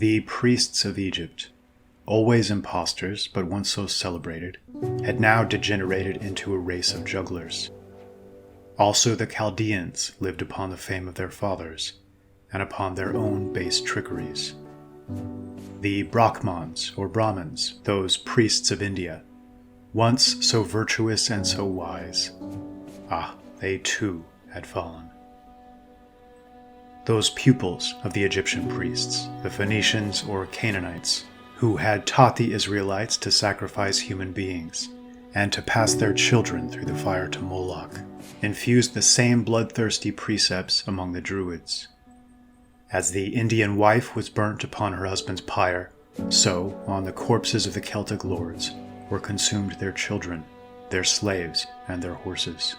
The priests of Egypt, always impostors but once so celebrated, had now degenerated into a race of jugglers. Also the Chaldeans lived upon the fame of their fathers, and upon their own base trickeries. The Brahmans, or Brahmins, those priests of India, once so virtuous and so wise, they too had fallen. Those pupils of the Egyptian priests, the Phoenicians or Canaanites, who had taught the Israelites to sacrifice human beings and to pass their children through the fire to Moloch, infused the same bloodthirsty precepts among the Druids. As the Indian wife was burnt upon her husband's pyre, so on the corpses of the Celtic lords were consumed their children, their slaves, and their horses.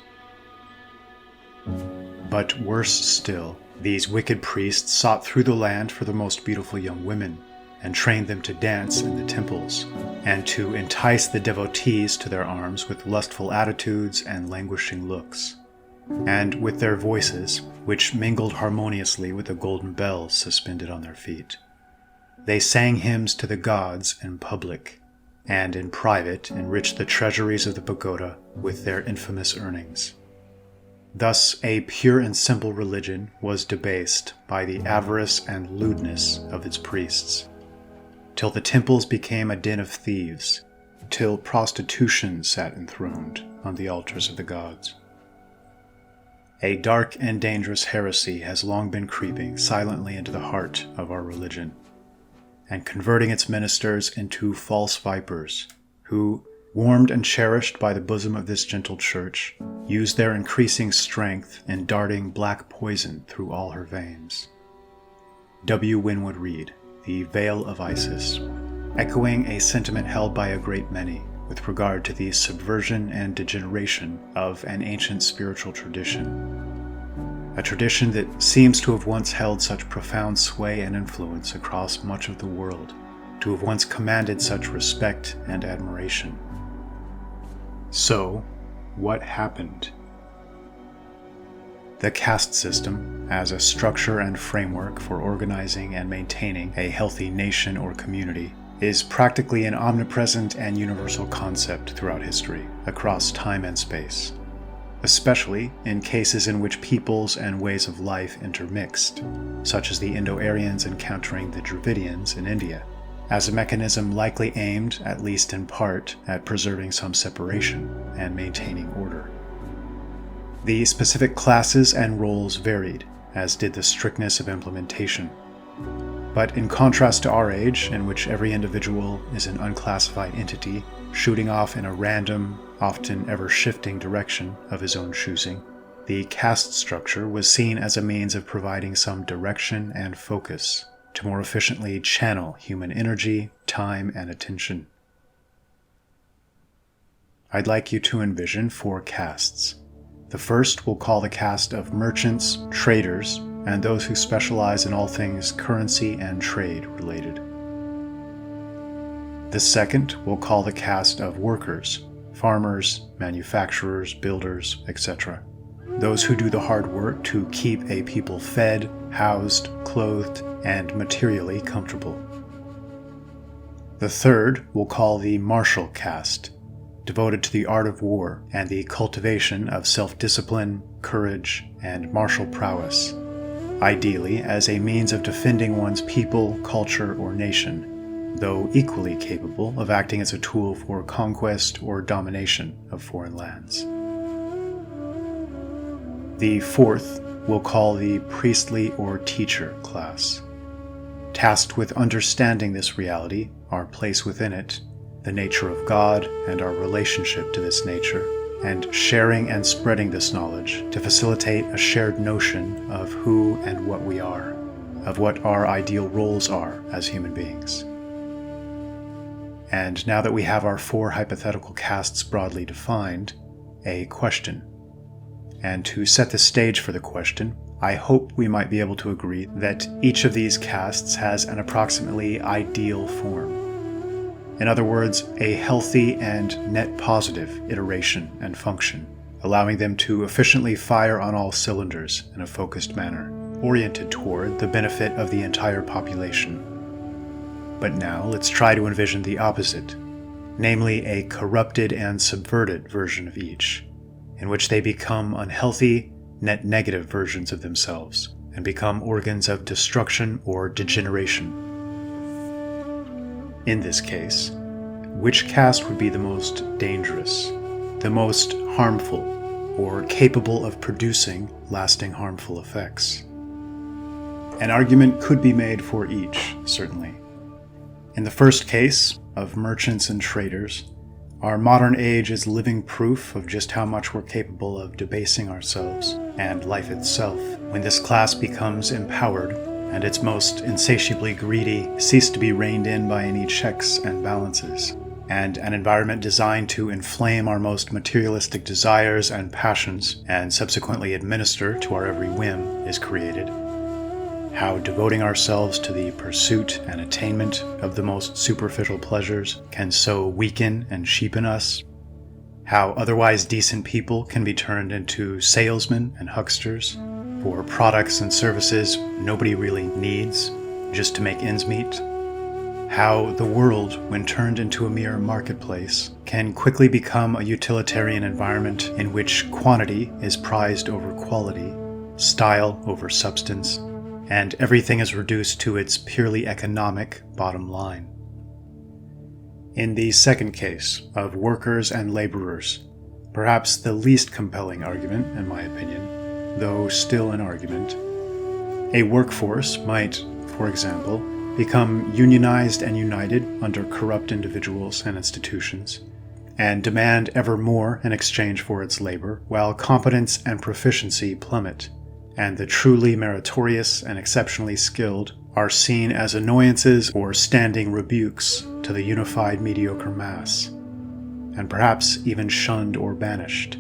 But worse still, these wicked priests sought through the land for the most beautiful young women, and trained them to dance in the temples, and to entice the devotees to their arms with lustful attitudes and languishing looks, and with their voices, which mingled harmoniously with the golden bells suspended on their feet. They sang hymns to the gods in public, and in private enriched the treasuries of the pagoda with their infamous earnings. Thus a pure and simple religion was debased by the avarice and lewdness of its priests, till the temples became a den of thieves, till prostitution sat enthroned on the altars of the gods. A dark and dangerous heresy has long been creeping silently into the heart of our religion, and converting its ministers into false vipers, who, warmed and cherished by the bosom of this gentle church, use their increasing strength in darting black poison through all her veins. W. Winwood Reade, The Veil of Isis, echoing a sentiment held by a great many with regard to the subversion and degeneration of an ancient spiritual tradition. A tradition that seems to have once held such profound sway and influence across much of the world, to have once commanded such respect and admiration. So, what happened? The caste system, as a structure and framework for organizing and maintaining a healthy nation or community, is practically an omnipresent and universal concept throughout history, across time and space, especially in cases in which peoples and ways of life intermixed, such as the Indo-Aryans encountering the Dravidians in India, as a mechanism likely aimed, at least in part, at preserving some separation and maintaining order. The specific classes and roles varied, as did the strictness of implementation. But in contrast to our age, in which every individual is an unclassified entity, shooting off in a random, often ever-shifting direction of his own choosing, the caste structure was seen as a means of providing some direction and focus to more efficiently channel human energy, time, and attention. I'd like you to envision 4 castes. The first we'll call the caste of merchants, traders, and those who specialize in all things currency and trade related. The second we'll call the caste of workers, farmers, manufacturers, builders, etc. Those who do the hard work to keep a people fed, housed, clothed, and materially comfortable. The third we'll call the martial caste, devoted to the art of war and the cultivation of self-discipline, courage, and martial prowess, ideally as a means of defending one's people, culture, or nation, though equally capable of acting as a tool for conquest or domination of foreign lands. The fourth we'll call the priestly or teacher class, tasked with understanding this reality, our place within it, the nature of God and our relationship to this nature, and sharing and spreading this knowledge to facilitate a shared notion of who and what we are, of what our ideal roles are as human beings. And now that we have our 4 hypothetical castes broadly defined, a question. And to set the stage for the question, I hope we might be able to agree that each of these castes has an approximately ideal form. In other words, a healthy and net positive iteration and function, allowing them to efficiently fire on all cylinders in a focused manner, oriented toward the benefit of the entire population, But now let's try to envision the opposite, namely a corrupted and subverted version of each, in which they become unhealthy, net negative versions of themselves, and become organs of destruction or degeneration. In this case, which caste would be the most dangerous, the most harmful, or capable of producing lasting harmful effects? An argument could be made for each, certainly. In the first case, of merchants and traders, our modern age is living proof of just how much we're capable of debasing ourselves and life itself when this class becomes empowered and its most insatiably greedy cease to be reined in by any checks and balances, and an environment designed to inflame our most materialistic desires and passions and subsequently administer to our every whim is created. How devoting ourselves to the pursuit and attainment of the most superficial pleasures can so weaken and cheapen us. How otherwise decent people can be turned into salesmen and hucksters for products and services nobody really needs just to make ends meet. How the world, when turned into a mere marketplace, can quickly become a utilitarian environment in which quantity is prized over quality, style over substance, and everything is reduced to its purely economic bottom line. In the second case, of workers and laborers, perhaps the least compelling argument, in my opinion, though still an argument, a workforce might, for example, become unionized and united under corrupt individuals and institutions, and demand ever more in exchange for its labor, while competence and proficiency plummet, and the truly meritorious and exceptionally skilled are seen as annoyances or standing rebukes to the unified mediocre mass, and perhaps even shunned or banished.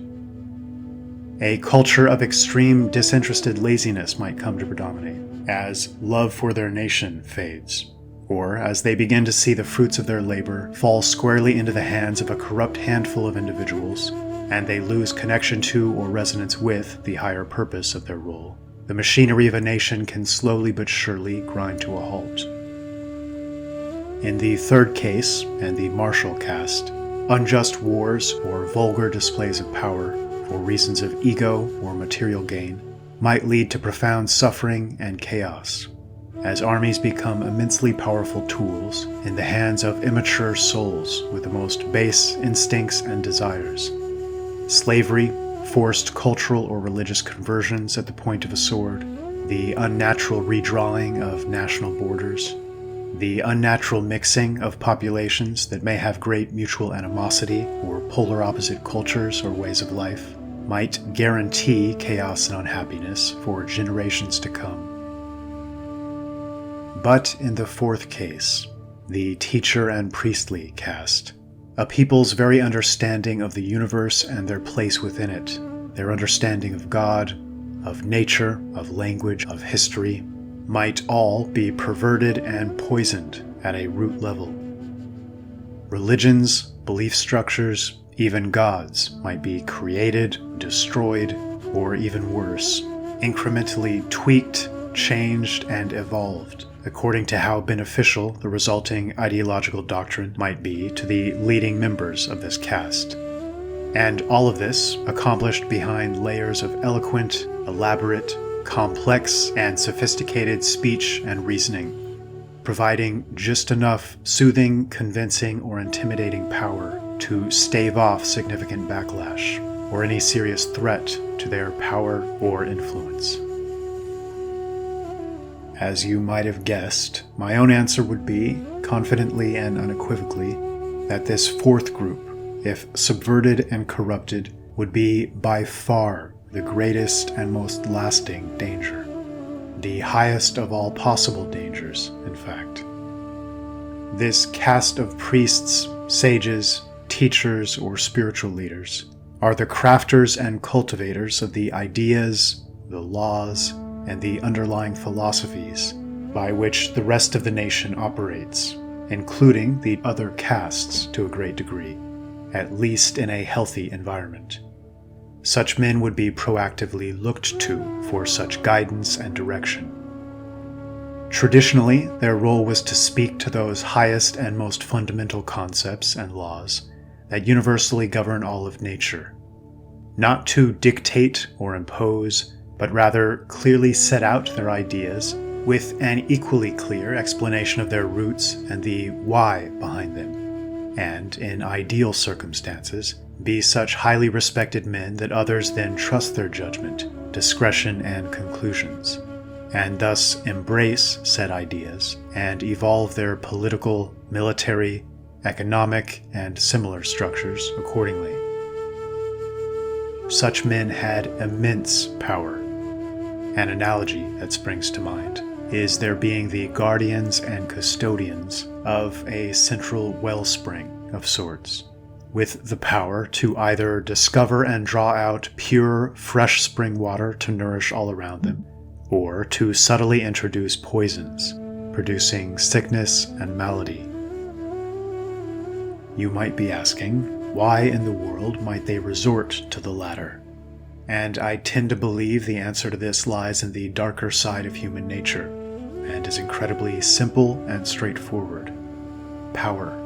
A culture of extreme disinterested laziness might come to predominate, as love for their nation fades, or as they begin to see the fruits of their labor fall squarely into the hands of a corrupt handful of individuals, and they lose connection to or resonance with the higher purpose of their role. The machinery of a nation can slowly but surely grind to a halt. In the third case, and the martial caste, unjust wars or vulgar displays of power for reasons of ego or material gain might lead to profound suffering and chaos, as armies become immensely powerful tools in the hands of immature souls with the most base instincts and desires. Slavery, forced cultural or religious conversions at the point of a sword, the unnatural redrawing of national borders, the unnatural mixing of populations that may have great mutual animosity or polar opposite cultures or ways of life, might guarantee chaos and unhappiness for generations to come. But in the fourth case, the teacher and priestly caste, a people's very understanding of the universe and their place within it, their understanding of God, of nature, of language, of history, might all be perverted and poisoned at a root level. Religions, belief structures, even gods might be created, destroyed, or even worse, incrementally tweaked, changed, and evolved according to how beneficial the resulting ideological doctrine might be to the leading members of this caste. And all of this accomplished behind layers of eloquent, elaborate, complex, and sophisticated speech and reasoning, providing just enough soothing, convincing, or intimidating power to stave off significant backlash or any serious threat to their power or influence. As you might have guessed, my own answer would be, confidently and unequivocally, that this fourth group, if subverted and corrupted, would be by far the greatest and most lasting danger. The highest of all possible dangers, in fact. This caste of priests, sages, teachers, or spiritual leaders are the crafters and cultivators of the ideas, the laws, and the underlying philosophies by which the rest of the nation operates, including the other castes to a great degree, at least in a healthy environment. Such men would be proactively looked to for such guidance and direction. Traditionally, their role was to speak to those highest and most fundamental concepts and laws that universally govern all of nature, not to dictate or impose, but rather clearly set out their ideas with an equally clear explanation of their roots and the why behind them, and in ideal circumstances, be such highly respected men that others then trust their judgment, discretion, and conclusions, and thus embrace said ideas and evolve their political, military, economic, and similar structures accordingly. Such men had immense power. An analogy that springs to mind is their being the guardians and custodians of a central wellspring of sorts, with the power to either discover and draw out pure, fresh spring water to nourish all around them, or to subtly introduce poisons, producing sickness and malady. You might be asking, why in the world might they resort to the latter? And I tend to believe the answer to this lies in the darker side of human nature, and is incredibly simple and straightforward: power.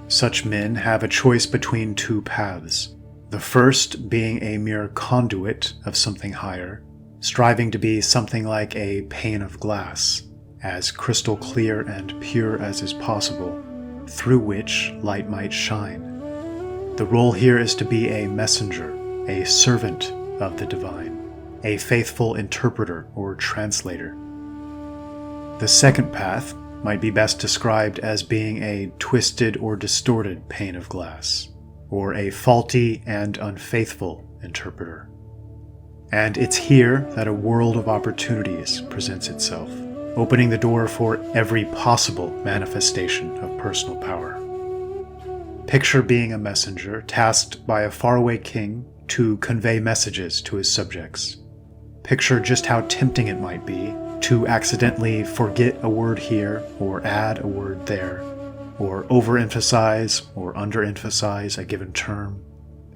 Such men have a choice between two paths, the first being a mere conduit of something higher, striving to be something like a pane of glass, as crystal clear and pure as is possible, through which light might shine. The role here is to be a messenger, a servant of the divine, a faithful interpreter or translator. The second path might be best described as being a twisted or distorted pane of glass, or a faulty and unfaithful interpreter. And it's here that a world of opportunities presents itself, opening the door for every possible manifestation of personal power. Picture being a messenger tasked by a faraway king to convey messages to his subjects. Picture just how tempting it might be to accidentally forget a word here or add a word there, or overemphasize or underemphasize a given term.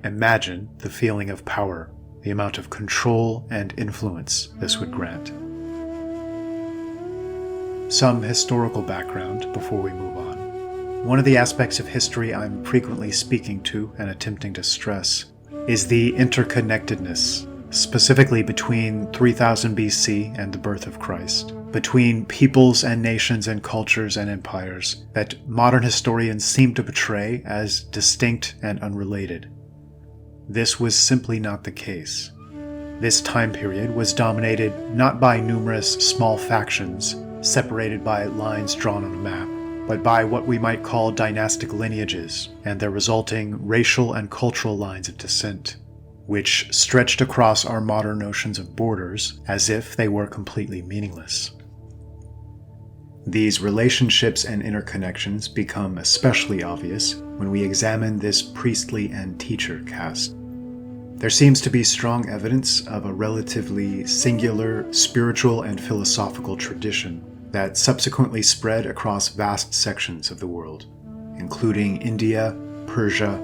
Imagine the feeling of power, the amount of control and influence this would grant. Some historical background before we move on. One of the aspects of history I'm frequently speaking to and attempting to stress is the interconnectedness, specifically between 3000 BC and the birth of Christ, between peoples and nations and cultures and empires that modern historians seem to portray as distinct and unrelated. This was simply not the case. This time period was dominated not by numerous small factions separated by lines drawn on a map, but by what we might call dynastic lineages and their resulting racial and cultural lines of descent, which stretched across our modern notions of borders as if they were completely meaningless. These relationships and interconnections become especially obvious when we examine this priestly and teacher caste. There seems to be strong evidence of a relatively singular spiritual and philosophical tradition that subsequently spread across vast sections of the world, including India, Persia,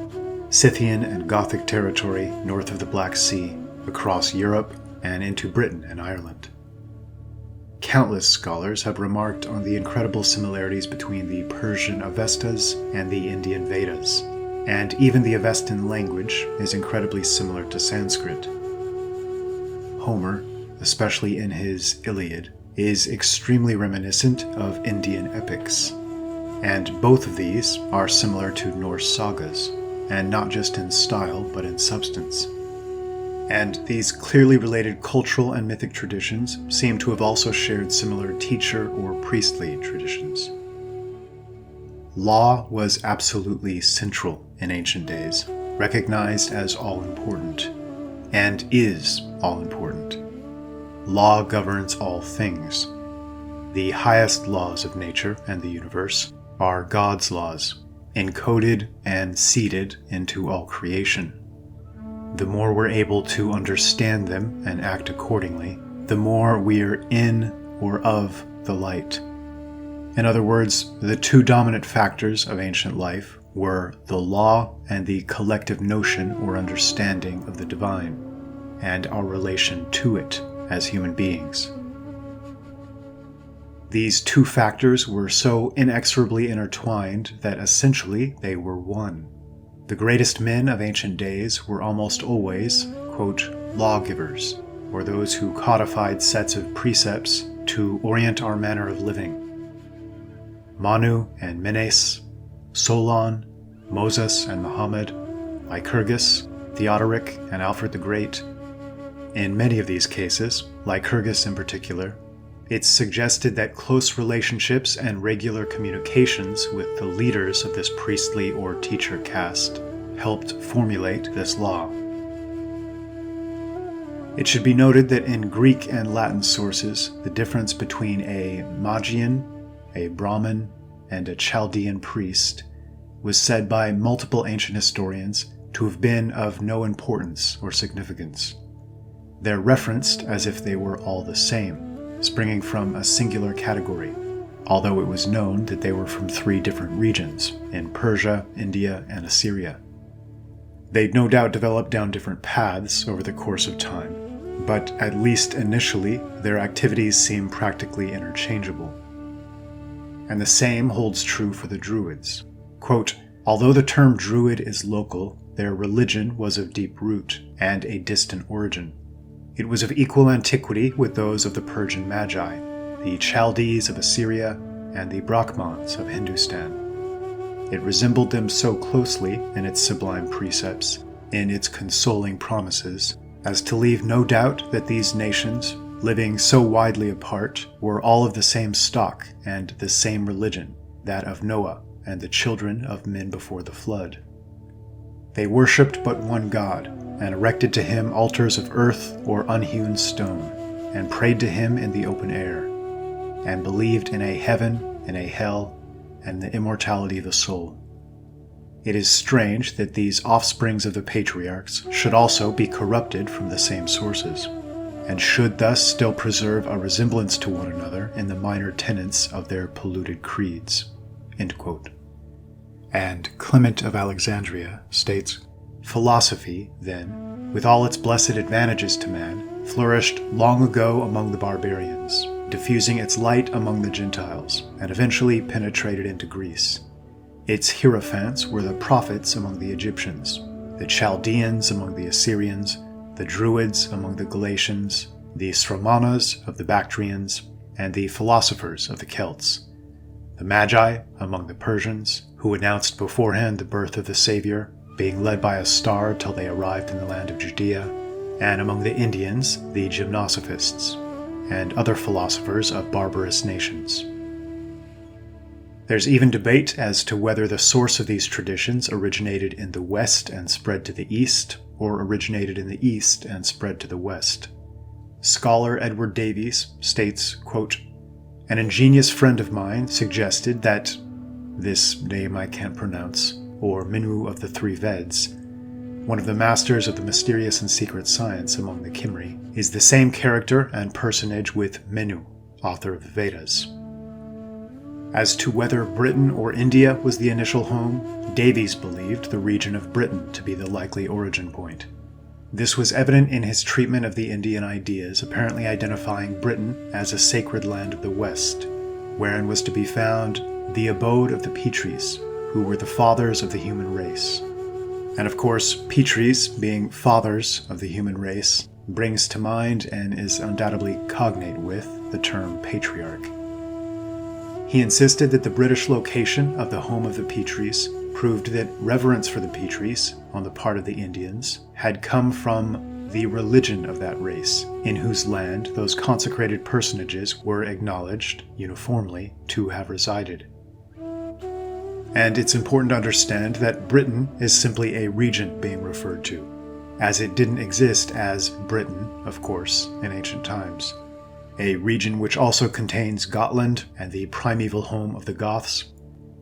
Scythian and Gothic territory north of the Black Sea, across Europe, and into Britain and Ireland. Countless scholars have remarked on the incredible similarities between the Persian Avestas and the Indian Vedas, and even the Avestan language is incredibly similar to Sanskrit. Homer, especially in his Iliad, is extremely reminiscent of Indian epics, and both of these are similar to Norse sagas, and not just in style, but in substance. And these clearly related cultural and mythic traditions seem to have also shared similar teacher or priestly traditions. Law was absolutely central in ancient days, recognized as all-important, and is all-important. Law governs all things. The highest laws of nature and the universe are God's laws, encoded and seeded into all creation. The more we're able to understand them and act accordingly, the more we're in or of the light. In other words, the two dominant factors of ancient life were the law and the collective notion or understanding of the divine, and our relation to it as human beings. These two factors were so inexorably intertwined that essentially they were one. The greatest men of ancient days were almost always, quote, lawgivers, or those who codified sets of precepts to orient our manner of living. Manu and Menes, Solon, Moses and Muhammad, Lycurgus, Theodoric, and Alfred the Great. In many of these cases, Lycurgus in particular, it's suggested that close relationships and regular communications with the leaders of this priestly or teacher caste helped formulate this law. It should be noted that in Greek and Latin sources, the difference between a Magian, a Brahmin, and a Chaldean priest was said by multiple ancient historians to have been of no importance or significance. They're referenced as if they were all the same, springing from a singular category, although it was known that they were from 3 different regions, in Persia, India, and Assyria. They'd no doubt developed down different paths over the course of time, but at least initially, their activities seem practically interchangeable. And the same holds true for the Druids. Quote, although the term Druid is local, their religion was of deep root and a distant origin. It was of equal antiquity with those of the Persian Magi, the Chaldees of Assyria, and the Brahmans of Hindustan. It resembled them so closely in its sublime precepts, in its consoling promises, as to leave no doubt that these nations, living so widely apart, were all of the same stock and the same religion, that of Noah and the children of men before the flood. They worshipped but one God, and erected to him altars of earth or unhewn stone, and prayed to him in the open air, and believed in a heaven, in a hell, and the immortality of the soul. It is strange that these offsprings of the patriarchs should also be corrupted from the same sources, and should thus still preserve a resemblance to one another in the minor tenets of their polluted creeds." End quote. And Clement of Alexandria states, "Philosophy, then, with all its blessed advantages to man, flourished long ago among the barbarians, diffusing its light among the Gentiles, and eventually penetrated into Greece. Its hierophants were the prophets among the Egyptians, the Chaldeans among the Assyrians, the Druids among the Galatians, the Sramanas of the Bactrians, and the philosophers of the Celts, the Magi among the Persians, who announced beforehand the birth of the Savior, being led by a star till they arrived in the land of Judea, and among the Indians, the Gymnosophists, and other philosophers of barbarous nations. There's even debate as to whether the source of these traditions originated in the West and spread to the East, or originated in the East and spread to the West. Scholar Edward Davies states, quote, "An ingenious friend of mine suggested that this name I can't pronounce, or Menu of the Three Veds, one of the masters of the mysterious and secret science among the Kimri, is the same character and personage with Menu, author of the Vedas." As to whether Britain or India was the initial home, Davies believed the region of Britain to be the likely origin point. This was evident in his treatment of the Indian ideas, apparently identifying Britain as a sacred land of the West, wherein was to be found the abode of the Pitris, who were the fathers of the human race. And of course, Pitris, being fathers of the human race, brings to mind and is undoubtedly cognate with the term patriarch. He insisted that the British location of the home of the Pitris proved that reverence for the Pitris, on the part of the Indians, had come from the religion of that race, in whose land those consecrated personages were acknowledged, uniformly, to have resided. And it's important to understand that Britain is simply a region being referred to, as it didn't exist as Britain, of course, in ancient times. A region which also contains Gotland and the primeval home of the Goths,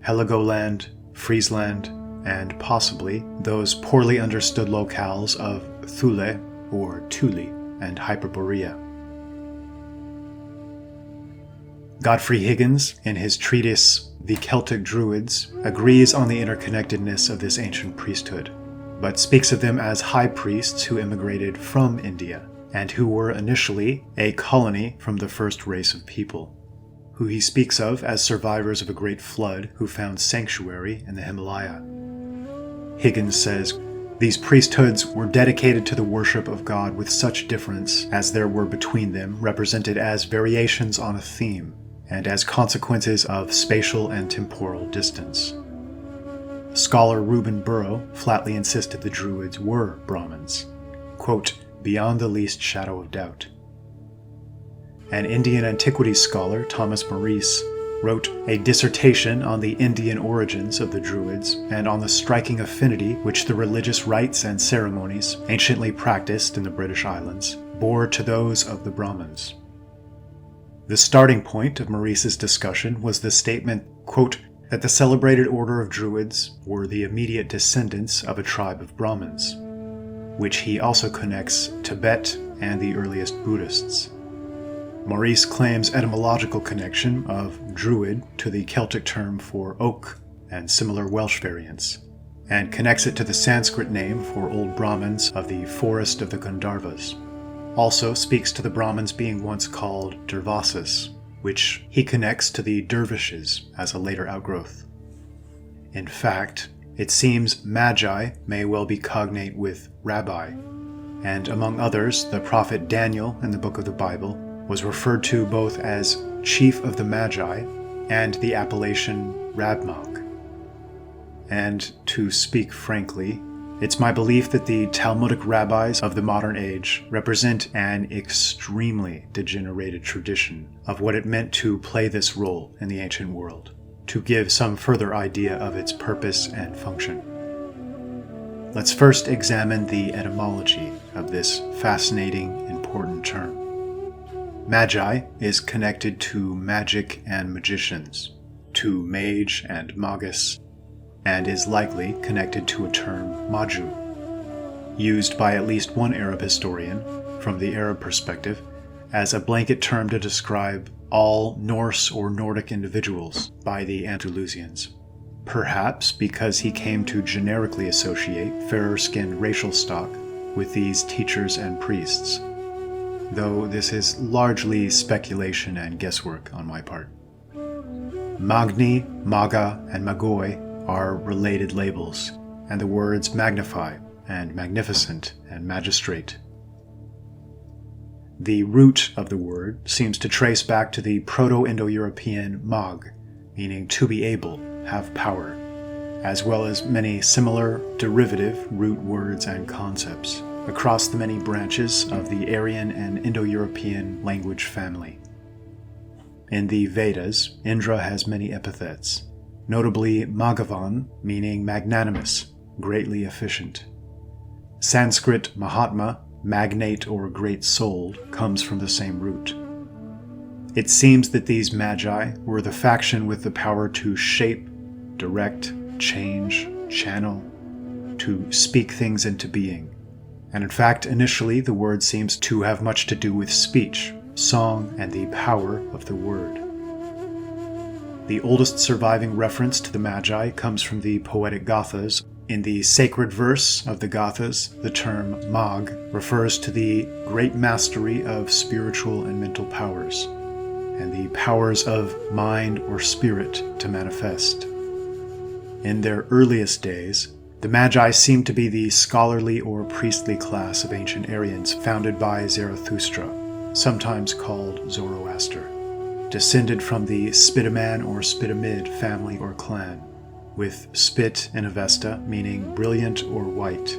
Heligoland, Friesland, and possibly those poorly understood locales of Thule or Thule and Hyperborea. Godfrey Higgins, in his treatise The Celtic Druids, agrees on the interconnectedness of this ancient priesthood, but speaks of them as high priests who immigrated from India, and who were initially a colony from the first race of people. who he speaks of as survivors of a great flood who found sanctuary in the Himalaya. Higgins says, "These priesthoods were dedicated to the worship of God with such difference as there were between them, represented as variations on a theme, and as consequences of spatial and temporal distance." Scholar Reuben Burrow flatly insisted the Druids were Brahmins, quote, "beyond the least shadow of doubt." An Indian antiquities scholar, Thomas Maurice, wrote a dissertation on the Indian origins of the Druids and on the striking affinity which the religious rites and ceremonies anciently practiced in the British Islands bore to those of the Brahmins. The starting point of Maurice's discussion was the statement, quote, that the celebrated order of Druids were the immediate descendants of a tribe of Brahmins, which he also connects Tibet and the earliest Buddhists. Maurice claims etymological connection of Druid to the Celtic term for oak and similar Welsh variants, and connects it to the Sanskrit name for old Brahmins of the forest of the Gandharvas. Also speaks to the Brahmins being once called Durvasis, which he connects to the dervishes as a later outgrowth. In fact, it seems magi may well be cognate with rabbi, and among others, the prophet Daniel in the book of the Bible was referred to both as chief of the Magi and the appellation Rabmag. And to speak frankly, it's my belief that the Talmudic rabbis of the modern age represent an extremely degenerated tradition of what it meant to play this role in the ancient world, to give some further idea of its purpose and function. Let's first examine the etymology of this fascinating, important term. Magi is connected to magic and magicians, to mage and magus, and is likely connected to a term maju, used by at least one Arab historian, from the Arab perspective, as a blanket term to describe all Norse or Nordic individuals by the Andalusians, perhaps because he came to generically associate fairer-skinned racial stock with these teachers and priests, though this is largely speculation and guesswork on my part. Magni, Maga, and Magoi are related labels, and the words magnify and magnificent and magistrate. The root of the word seems to trace back to the Proto-Indo-European mag, meaning to be able, have power, as well as many similar derivative root words and concepts across the many branches of the Aryan and Indo-European language family. In the Vedas, Indra has many epithets, notably Magavan, meaning magnanimous, greatly efficient. Sanskrit Mahatma, magnate or great-souled, comes from the same root. It seems that these magi were the faction with the power to shape, direct, change, channel, to speak things into being. And in fact, initially, the word seems to have much to do with speech, song, and the power of the word. The oldest surviving reference to the Magi comes from the poetic Gathas. In the sacred verse of the Gathas, the term mag refers to the great mastery of spiritual and mental powers, and the powers of mind or spirit to manifest. In their earliest days, the Magi seem to be the scholarly or priestly class of ancient Aryans founded by Zarathustra, sometimes called Zoroaster, descended from the Spidaman or Spidamid family or clan, with spit in Avesta meaning brilliant or white.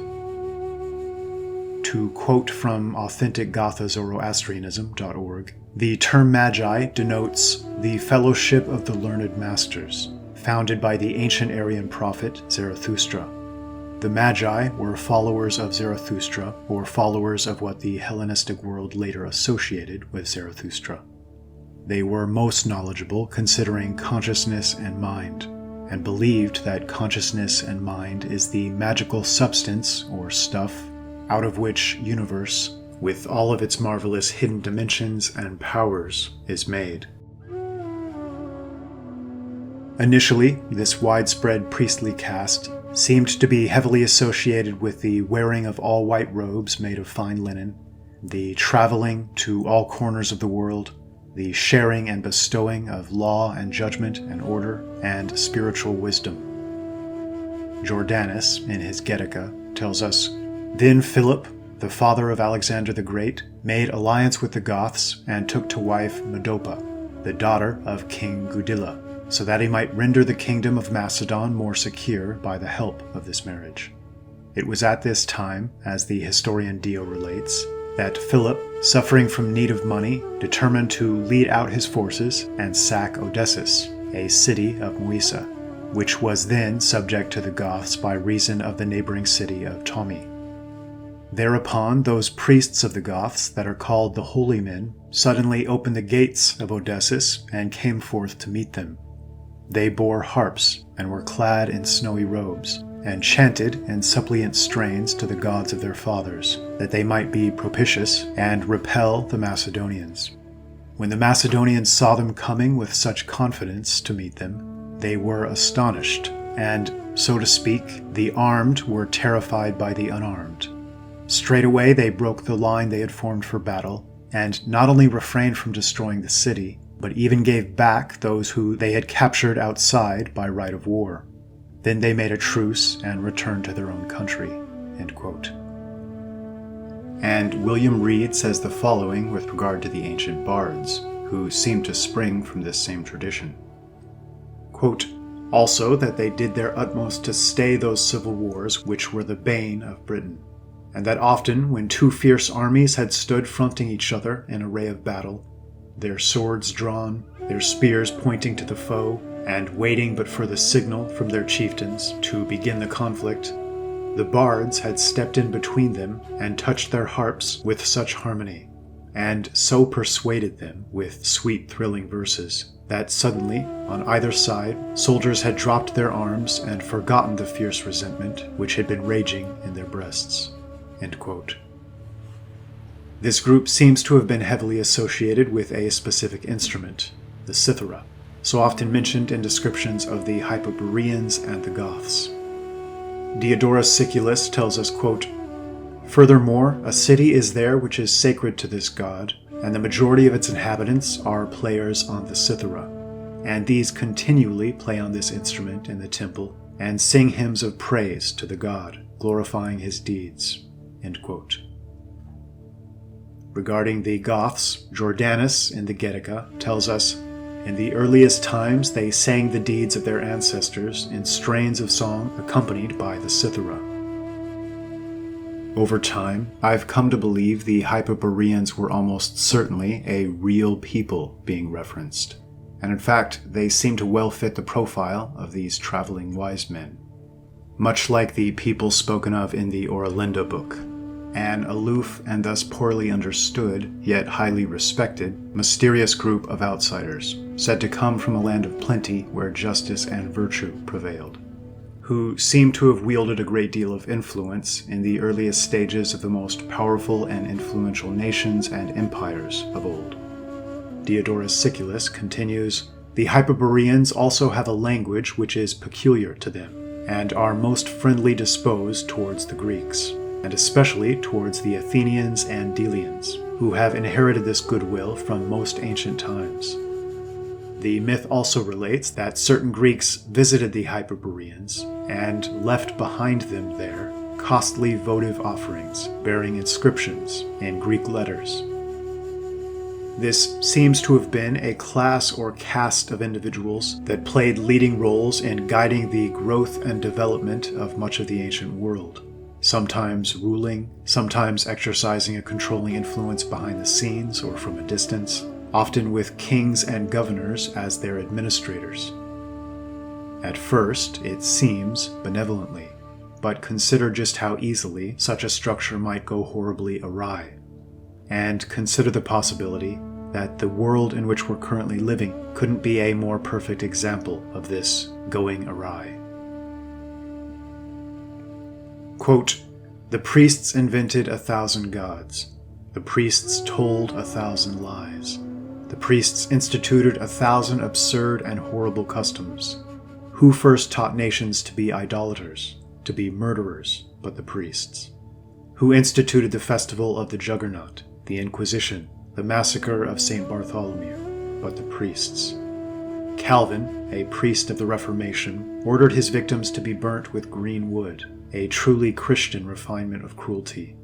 To quote from AuthenticGathaZoroastrianism.org, the term Magi denotes the fellowship of the learned masters, founded by the ancient Aryan prophet Zarathustra. The Magi were followers of Zarathustra, or followers of what the Hellenistic world later associated with Zarathustra. They were most knowledgeable considering consciousness and mind, and believed that consciousness and mind is the magical substance, or stuff, out of which universe, with all of its marvelous hidden dimensions and powers, is made. Initially, this widespread priestly caste seemed to be heavily associated with the wearing of all white robes made of fine linen, the traveling to all corners of the world, the sharing and bestowing of law and judgment and order and spiritual wisdom. Jordanus, in his Getica, tells us, "Then Philip, the father of Alexander the Great, made alliance with the Goths and took to wife Medopa, the daughter of King Gudilla, so that he might render the kingdom of Macedon more secure by the help of this marriage." It was at this time, as the historian Dio relates, that Philip, suffering from need of money, determined to lead out his forces and sack Odessus, a city of Moesia, which was then subject to the Goths by reason of the neighboring city of Tomi. Thereupon those priests of the Goths that are called the holy men suddenly opened the gates of Odessus and came forth to meet them. They bore harps and were clad in snowy robes, and chanted in suppliant strains to the gods of their fathers, that they might be propitious and repel the Macedonians. When the Macedonians saw them coming with such confidence to meet them, they were astonished, and, so to speak, the armed were terrified by the unarmed. Straightway they broke the line they had formed for battle, and not only refrained from destroying the city, but even gave back those who they had captured outside by right of war. Then they made a truce and returned to their own country." End quote. And William Reed says the following with regard to the ancient bards, who seem to spring from this same tradition. Quote, "Also that they did their utmost to stay those civil wars which were the bane of Britain, and that often when two fierce armies had stood fronting each other in array of battle, their swords drawn, their spears pointing to the foe, and waiting but for the signal from their chieftains to begin the conflict, the bards had stepped in between them and touched their harps with such harmony, and so persuaded them with sweet thrilling verses, that suddenly, on either side, soldiers had dropped their arms and forgotten the fierce resentment which had been raging in their breasts." End quote. This group seems to have been heavily associated with a specific instrument, the cithara, so often mentioned in descriptions of the Hyperboreans and the Goths. Diodorus Siculus tells us, quote, "Furthermore, a city is there which is sacred to this god, and the majority of its inhabitants are players on the cithara, and these continually play on this instrument in the temple, and sing hymns of praise to the god, glorifying his deeds." End quote. Regarding the Goths, Jordanus in the Getica tells us, "In the earliest times they sang the deeds of their ancestors in strains of song accompanied by the cithara." Over time, I've come to believe the Hyperboreans were almost certainly a real people being referenced, and in fact, they seem to well fit the profile of these traveling wise men. Much like the people spoken of in the Oralenda book, an aloof and thus poorly understood, yet highly respected, mysterious group of outsiders, said to come from a land of plenty where justice and virtue prevailed, who seem to have wielded a great deal of influence in the earliest stages of the most powerful and influential nations and empires of old. Diodorus Siculus continues, "The Hyperboreans also have a language which is peculiar to them, and are most friendly disposed towards the Greeks, and especially towards the Athenians and Delians, who have inherited this goodwill from most ancient times. The myth also relates that certain Greeks visited the Hyperboreans and left behind them there costly votive offerings bearing inscriptions in Greek letters. This seems to have been a class or caste of individuals that played leading roles in guiding the growth and development of much of the ancient world, sometimes ruling, sometimes exercising a controlling influence behind the scenes or from a distance, often with kings and governors as their administrators. At first, it seems benevolently, but consider just how easily such a structure might go horribly awry. And consider the possibility that the world in which we're currently living couldn't be a more perfect example of this going awry. Quote, "The priests invented 1,000 gods. The priests told 1,000 lies. The priests instituted 1,000 absurd and horrible customs. Who first taught nations to be idolaters, to be murderers, but the priests? Who instituted the festival of the Juggernaut, the Inquisition, the massacre of St. Bartholomew, but the priests. Calvin, a priest of the Reformation, ordered his victims to be burnt with green wood, a truly Christian refinement of cruelty.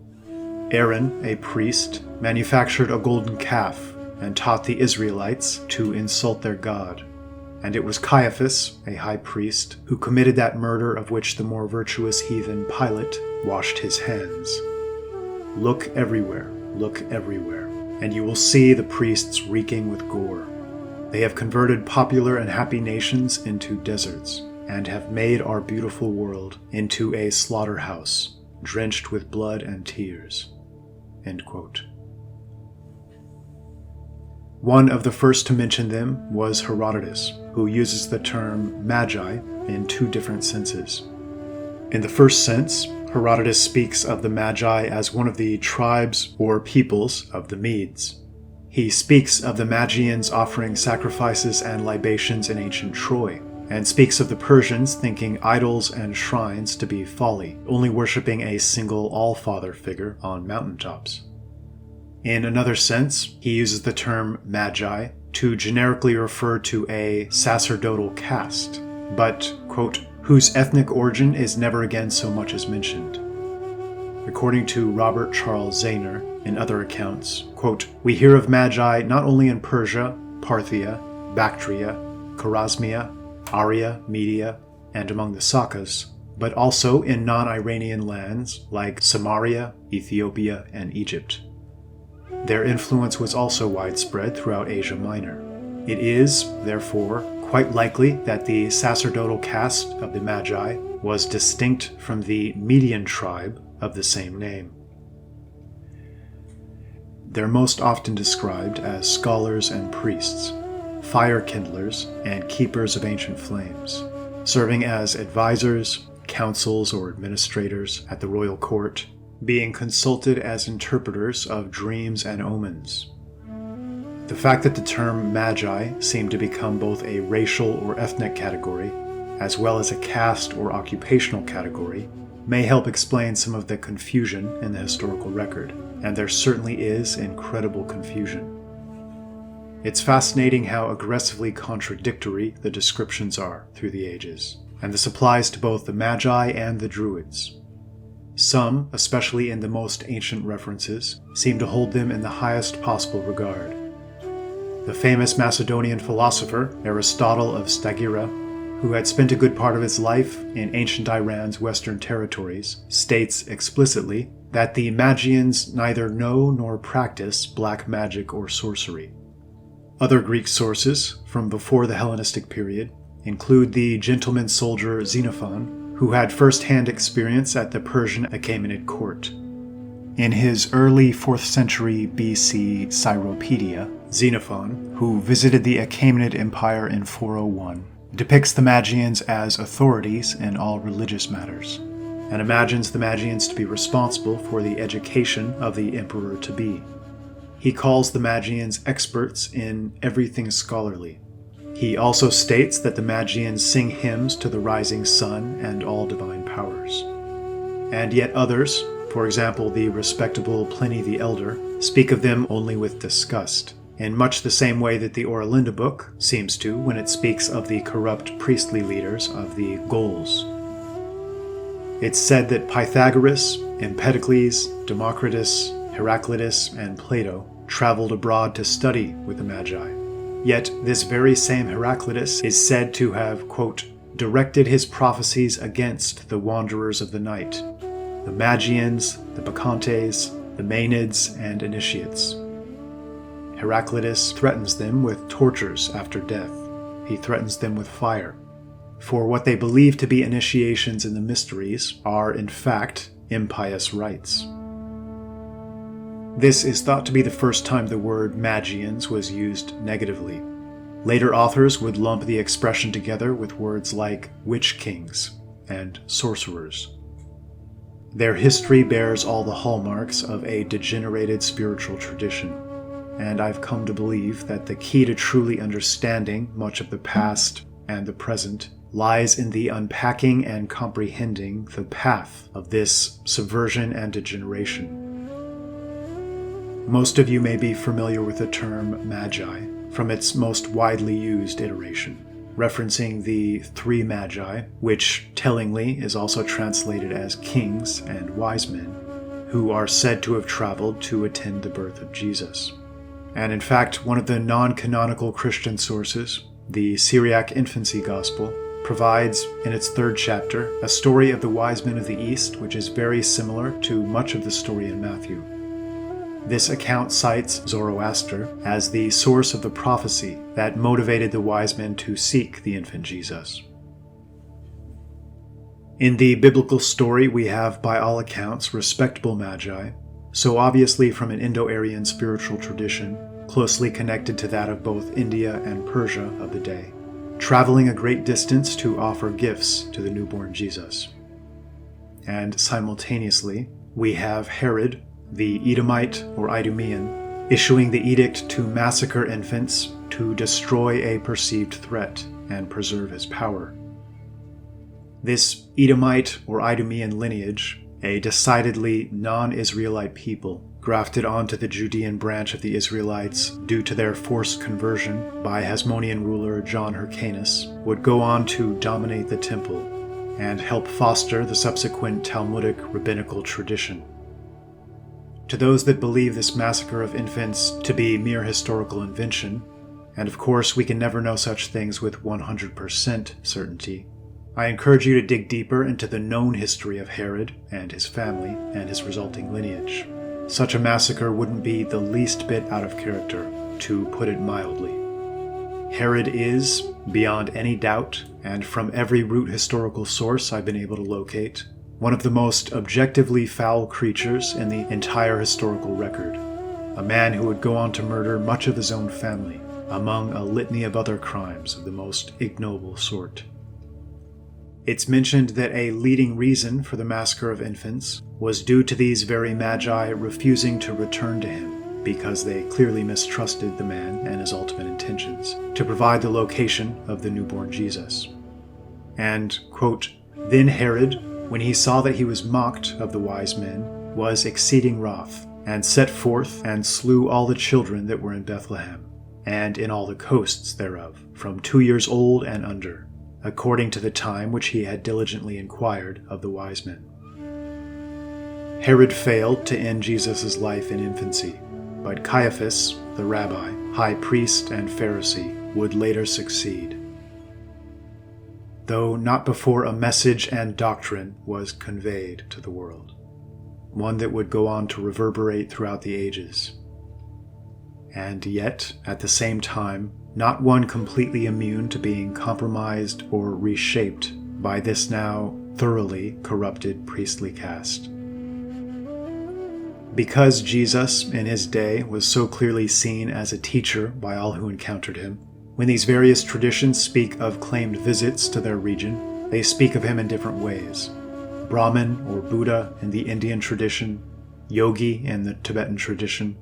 Aaron, a priest, manufactured a golden calf and taught the Israelites to insult their God. And it was Caiaphas, a high priest, who committed that murder of which the more virtuous heathen Pilate washed his hands. Look everywhere, and you will see the priests reeking with gore. They have converted popular and happy nations into deserts, and have made our beautiful world into a slaughterhouse, drenched with blood and tears." End quote. One of the first to mention them was Herodotus, who uses the term magi in two different senses. In the first sense, Herodotus speaks of the Magi as one of the tribes or peoples of the Medes. He speaks of the Magians offering sacrifices and libations in ancient Troy, and speaks of the Persians thinking idols and shrines to be folly, only worshipping a single all-father figure on mountaintops. In another sense, he uses the term Magi to generically refer to a sacerdotal caste, but, quote, whose ethnic origin is never again so much as mentioned. According to Robert Charles Zahner, in other accounts, quote, "We hear of Magi not only in Persia, Parthia, Bactria, Chorasmia, Aria, Media, and among the Sakas, but also in non-Iranian lands like Samaria, Ethiopia, and Egypt. Their influence was also widespread throughout Asia Minor. It is, therefore, quite likely that the sacerdotal caste of the Magi was distinct from the Median tribe of the same name. They're most often described as scholars and priests, fire kindlers and keepers of ancient flames, serving as advisors, councils, or administrators at the royal court, being consulted as interpreters of dreams and omens. The fact that the term Magi seemed to become both a racial or ethnic category, as well as a caste or occupational category, may help explain some of the confusion in the historical record, and there certainly is incredible confusion. It's fascinating how aggressively contradictory the descriptions are through the ages, and this applies to both the Magi and the Druids. Some, especially in the most ancient references, seem to hold them in the highest possible regard. The famous Macedonian philosopher Aristotle of Stagira, who had spent a good part of his life in ancient Iran's western territories, states explicitly that the Magians neither know nor practice black magic or sorcery. Other Greek sources from before the Hellenistic period include the gentleman soldier Xenophon, who had first-hand experience at the Persian Achaemenid court. In his early 4th century BC Cyropedia, Xenophon, who visited the Achaemenid Empire in 401, depicts the Magians as authorities in all religious matters, and imagines the Magians to be responsible for the education of the emperor-to-be. He calls the Magians experts in everything scholarly. He also states that the Magians sing hymns to the rising sun and all divine powers. And yet others, for example the respectable Pliny the Elder, speak of them only with disgust, in much the same way that the Oralinda book seems to when it speaks of the corrupt priestly leaders of the Gauls. It's said that Pythagoras, Empedocles, Democritus, Heraclitus, and Plato traveled abroad to study with the Magi. Yet this very same Heraclitus is said to have, quote, directed his prophecies against the wanderers of the night, the Magians, the Bacchantes, the Maenads, and Initiates. Heraclitus threatens them with tortures after death. He threatens them with fire. For what they believe to be initiations in the mysteries are, in fact, impious rites. This is thought to be the first time the word Magians was used negatively. Later authors would lump the expression together with words like witch kings and sorcerers. Their history bears all the hallmarks of a degenerated spiritual tradition, and I've come to believe that the key to truly understanding much of the past and the present lies in the unpacking and comprehending the path of this subversion and degeneration. Most of you may be familiar with the term Magi from its most widely used iteration, referencing the three magi, which tellingly is also translated as kings and wise men, who are said to have traveled to attend the birth of Jesus. And in fact, one of the non-canonical Christian sources, the Syriac Infancy Gospel, provides, in its 3rd chapter, a story of the wise men of the East, which is very similar to much of the story in Matthew. This account cites Zoroaster as the source of the prophecy that motivated the wise men to seek the infant Jesus. In the biblical story, we have, by all accounts, respectable magi, so obviously from an Indo-Aryan spiritual tradition, closely connected to that of both India and Persia of the day, traveling a great distance to offer gifts to the newborn Jesus. And simultaneously, we have Herod, the Edomite or Idumean, issuing the edict to massacre infants to destroy a perceived threat and preserve his power. This Edomite or Idumean lineage, a decidedly non-Israelite people, grafted onto the Judean branch of the Israelites due to their forced conversion by Hasmonean ruler John Hyrcanus, would go on to dominate the temple and help foster the subsequent Talmudic rabbinical tradition. To those that believe this massacre of infants to be mere historical invention, and of course we can never know such things with 100% certainty, I encourage you to dig deeper into the known history of Herod and his family and his resulting lineage. Such a massacre wouldn't be the least bit out of character, to put it mildly. Herod is, beyond any doubt, and from every root historical source I've been able to locate, one of the most objectively foul creatures in the entire historical record. A man who would go on to murder much of his own family, among a litany of other crimes of the most ignoble sort. It's mentioned that a leading reason for the massacre of infants was due to these very magi refusing to return to him because they clearly mistrusted the man and his ultimate intentions to provide the location of the newborn Jesus. And, quote, "Then Herod, when he saw that he was mocked of the wise men, was exceeding wroth, and set forth and slew all the children that were in Bethlehem, and in all the coasts thereof, from 2 years old and under, according to the time which he had diligently inquired of the wise men." Herod failed to end Jesus' life in infancy, but Caiaphas, the rabbi, high priest, and Pharisee, would later succeed, though not before a message and doctrine was conveyed to the world, one that would go on to reverberate throughout the ages. And yet, at the same time, not one completely immune to being compromised or reshaped by this now thoroughly corrupted priestly caste. Because Jesus, in his day, was so clearly seen as a teacher by all who encountered him, when these various traditions speak of claimed visits to their region, they speak of him in different ways. Brahmin or Buddha in the Indian tradition, Yogi in the Tibetan tradition.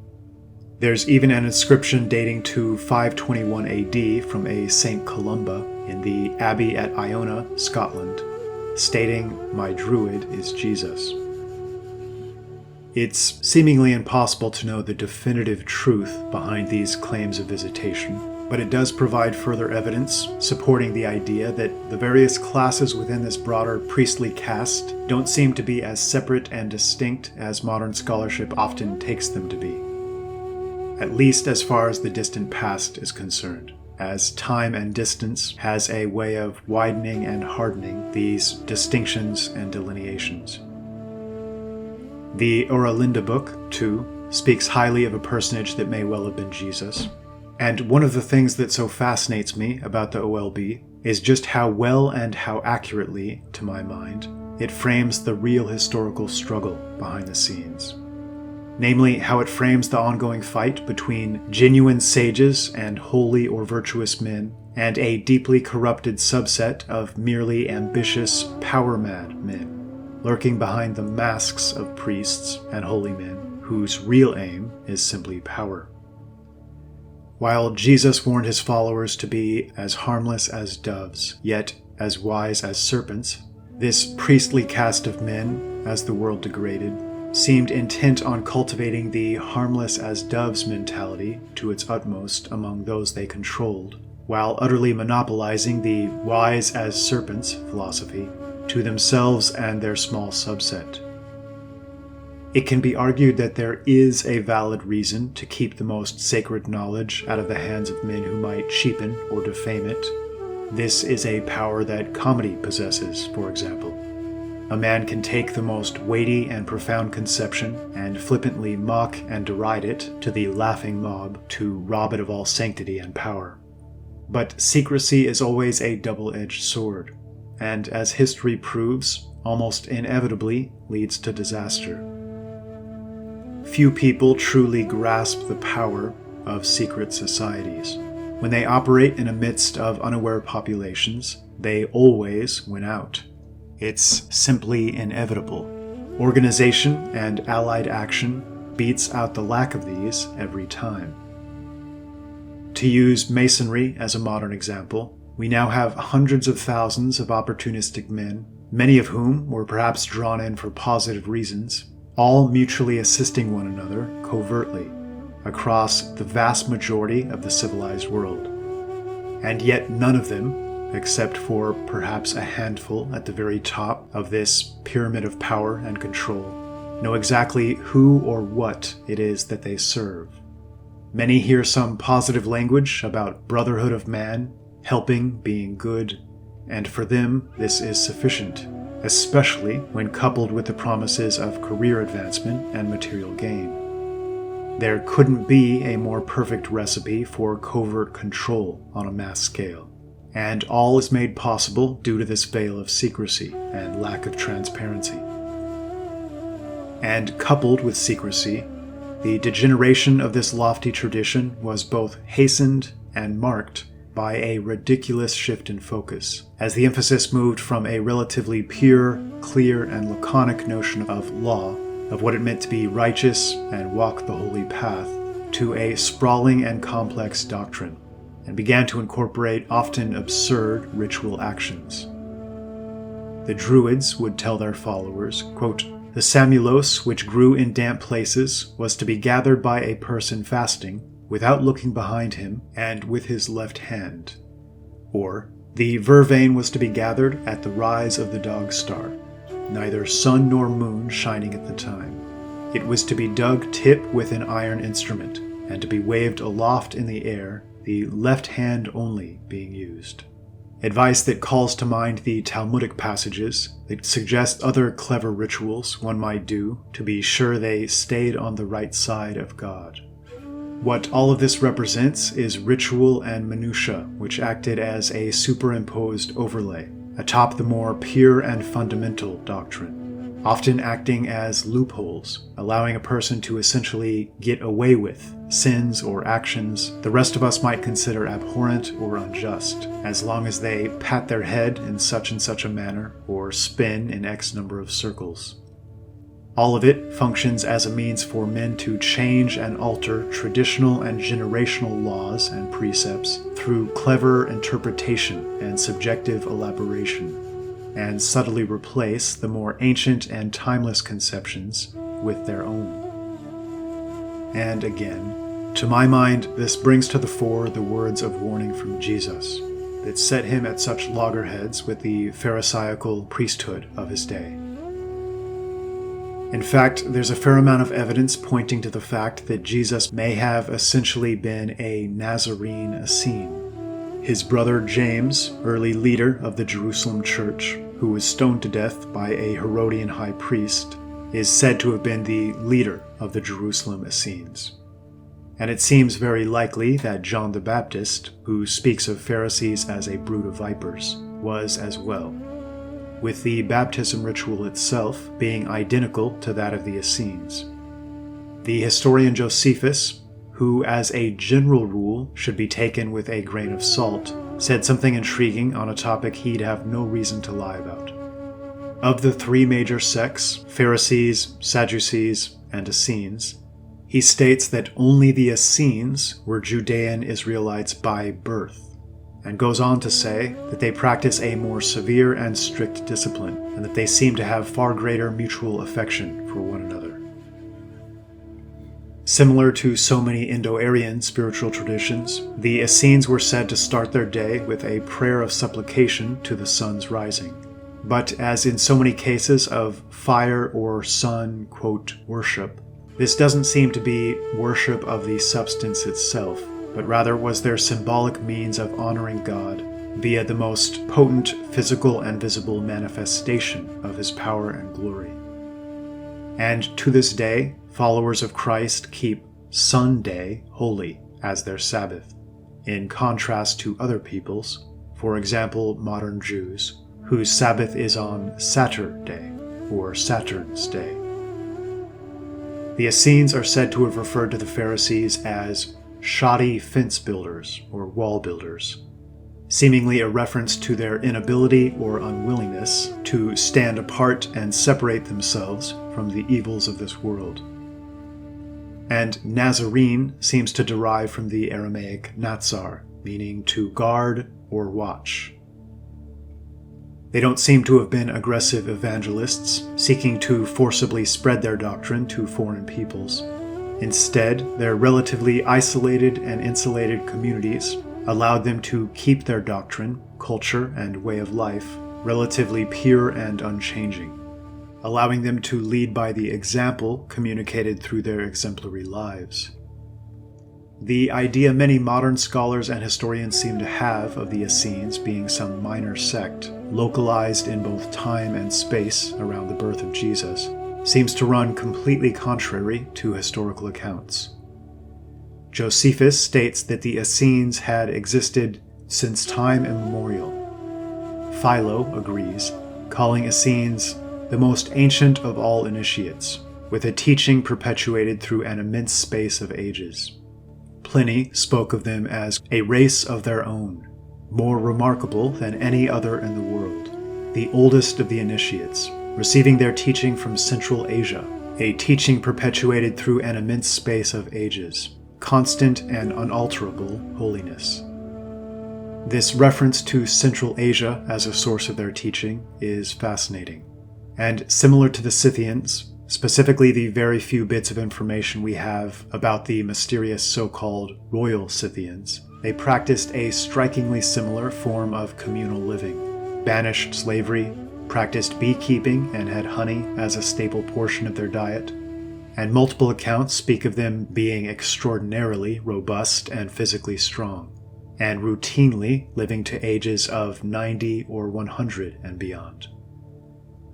There's even an inscription dating to 521 AD from a St. Columba in the Abbey at Iona, Scotland, stating, "My druid is Jesus." It's seemingly impossible to know the definitive truth behind these claims of visitation, but it does provide further evidence supporting the idea that the various classes within this broader priestly caste don't seem to be as separate and distinct as modern scholarship often takes them to be, at least as far as the distant past is concerned, as time and distance has a way of widening and hardening these distinctions and delineations. The Oralinda book, too, speaks highly of a personage that may well have been Jesus, and one of the things that so fascinates me about the OLB is just how well and how accurately, to my mind, it frames the real historical struggle behind the scenes. Namely, how it frames the ongoing fight between genuine sages and holy or virtuous men, and a deeply corrupted subset of merely ambitious, power-mad men, lurking behind the masks of priests and holy men, whose real aim is simply power. While Jesus warned his followers to be as harmless as doves, yet as wise as serpents, this priestly caste of men, as the world degraded, seemed intent on cultivating the harmless as doves mentality to its utmost among those they controlled, while utterly monopolizing the wise as serpents philosophy to themselves and their small subset. It can be argued that there is a valid reason to keep the most sacred knowledge out of the hands of men who might cheapen or defame it. This is a power that comedy possesses, for example. A man can take the most weighty and profound conception and flippantly mock and deride it to the laughing mob to rob it of all sanctity and power. But secrecy is always a double-edged sword, and as history proves, almost inevitably leads to disaster. Few people truly grasp the power of secret societies. When they operate in the midst of unaware populations, they always win out. It's simply inevitable. Organization and allied action beats out the lack of these every time. To use Masonry as a modern example, we now have hundreds of thousands of opportunistic men, many of whom were perhaps drawn in for positive reasons, all mutually assisting one another covertly across the vast majority of the civilized world. And yet none of them, except for perhaps a handful at the very top of this pyramid of power and control, know exactly who or what it is that they serve. Many hear some positive language about brotherhood of man, helping, being good, and for them this is sufficient, especially when coupled with the promises of career advancement and material gain. There couldn't be a more perfect recipe for covert control on a mass scale, and all is made possible due to this veil of secrecy and lack of transparency. And coupled with secrecy, the degeneration of this lofty tradition was both hastened and marked by a ridiculous shift in focus, as the emphasis moved from a relatively pure, clear, and laconic notion of law, of what it meant to be righteous and walk the holy path, to a sprawling and complex doctrine, and began to incorporate often absurd ritual actions. The Druids would tell their followers, quote, "The samulos which grew in damp places was to be gathered by a person fasting, without looking behind him, and with his left hand." Or, "The vervain was to be gathered at the rise of the dog star, neither sun nor moon shining at the time. It was to be dug tip with an iron instrument, and to be waved aloft in the air, the left hand only being used." Advice that calls to mind the Talmudic passages that suggest other clever rituals one might do to be sure they stayed on the right side of God. What all of this represents is ritual and minutiae, which acted as a superimposed overlay atop the more pure and fundamental doctrine, often acting as loopholes, allowing a person to essentially get away with sins or actions the rest of us might consider abhorrent or unjust, as long as they pat their head in such and such a manner or spin in X number of circles. All of it functions as a means for men to change and alter traditional and generational laws and precepts through clever interpretation and subjective elaboration, and subtly replace the more ancient and timeless conceptions with their own. And again, to my mind, this brings to the fore the words of warning from Jesus that set him at such loggerheads with the Pharisaical priesthood of his day. In fact, there's a fair amount of evidence pointing to the fact that Jesus may have essentially been a Nazarene Essene. His brother James, early leader of the Jerusalem church, who was stoned to death by a Herodian high priest, is said to have been the leader of the Jerusalem Essenes. And it seems very likely that John the Baptist, who speaks of Pharisees as a brood of vipers, was as well, with the baptism ritual itself being identical to that of the Essenes. The historian Josephus, who as a general rule should be taken with a grain of salt, said something intriguing on a topic he'd have no reason to lie about. Of the three major sects, Pharisees, Sadducees, and Essenes, he states that only the Essenes were Judean Israelites by birth, and goes on to say that they practice a more severe and strict discipline, and that they seem to have far greater mutual affection for one another. Similar to so many Indo-Aryan spiritual traditions, the Essenes were said to start their day with a prayer of supplication to the sun's rising. But as in so many cases of fire or sun, quote, worship, this doesn't seem to be worship of the substance itself, but rather was their symbolic means of honoring God via the most potent physical and visible manifestation of his power and glory. And to this day, followers of Christ keep Sunday holy as their Sabbath, in contrast to other peoples, for example modern Jews, whose Sabbath is on Saturday, or Saturn's Day. The Essenes are said to have referred to the Pharisees as shoddy fence builders or wall builders, seemingly a reference to their inability or unwillingness to stand apart and separate themselves from the evils of this world. And Nazarene seems to derive from the Aramaic natsar, meaning to guard or watch. They don't seem to have been aggressive evangelists seeking to forcibly spread their doctrine to foreign peoples. Instead, their relatively isolated and insulated communities allowed them to keep their doctrine, culture, and way of life relatively pure and unchanging, allowing them to lead by the example communicated through their exemplary lives. The idea many modern scholars and historians seem to have of the Essenes being some minor sect, localized in both time and space around the birth of Jesus, seems to run completely contrary to historical accounts. Josephus states that the Essenes had existed since time immemorial. Philo agrees, calling Essenes the most ancient of all initiates, with a teaching perpetuated through an immense space of ages. Pliny spoke of them as a race of their own, more remarkable than any other in the world, the oldest of the initiates, receiving their teaching from Central Asia, a teaching perpetuated through an immense space of ages, constant and unalterable holiness. This reference to Central Asia as a source of their teaching is fascinating, and similar to the Scythians, specifically the very few bits of information we have about the mysterious so-called royal Scythians, they practiced a strikingly similar form of communal living, banished slavery, practiced beekeeping, and had honey as a staple portion of their diet, and multiple accounts speak of them being extraordinarily robust and physically strong, and routinely living to ages of 90 or 100 and beyond.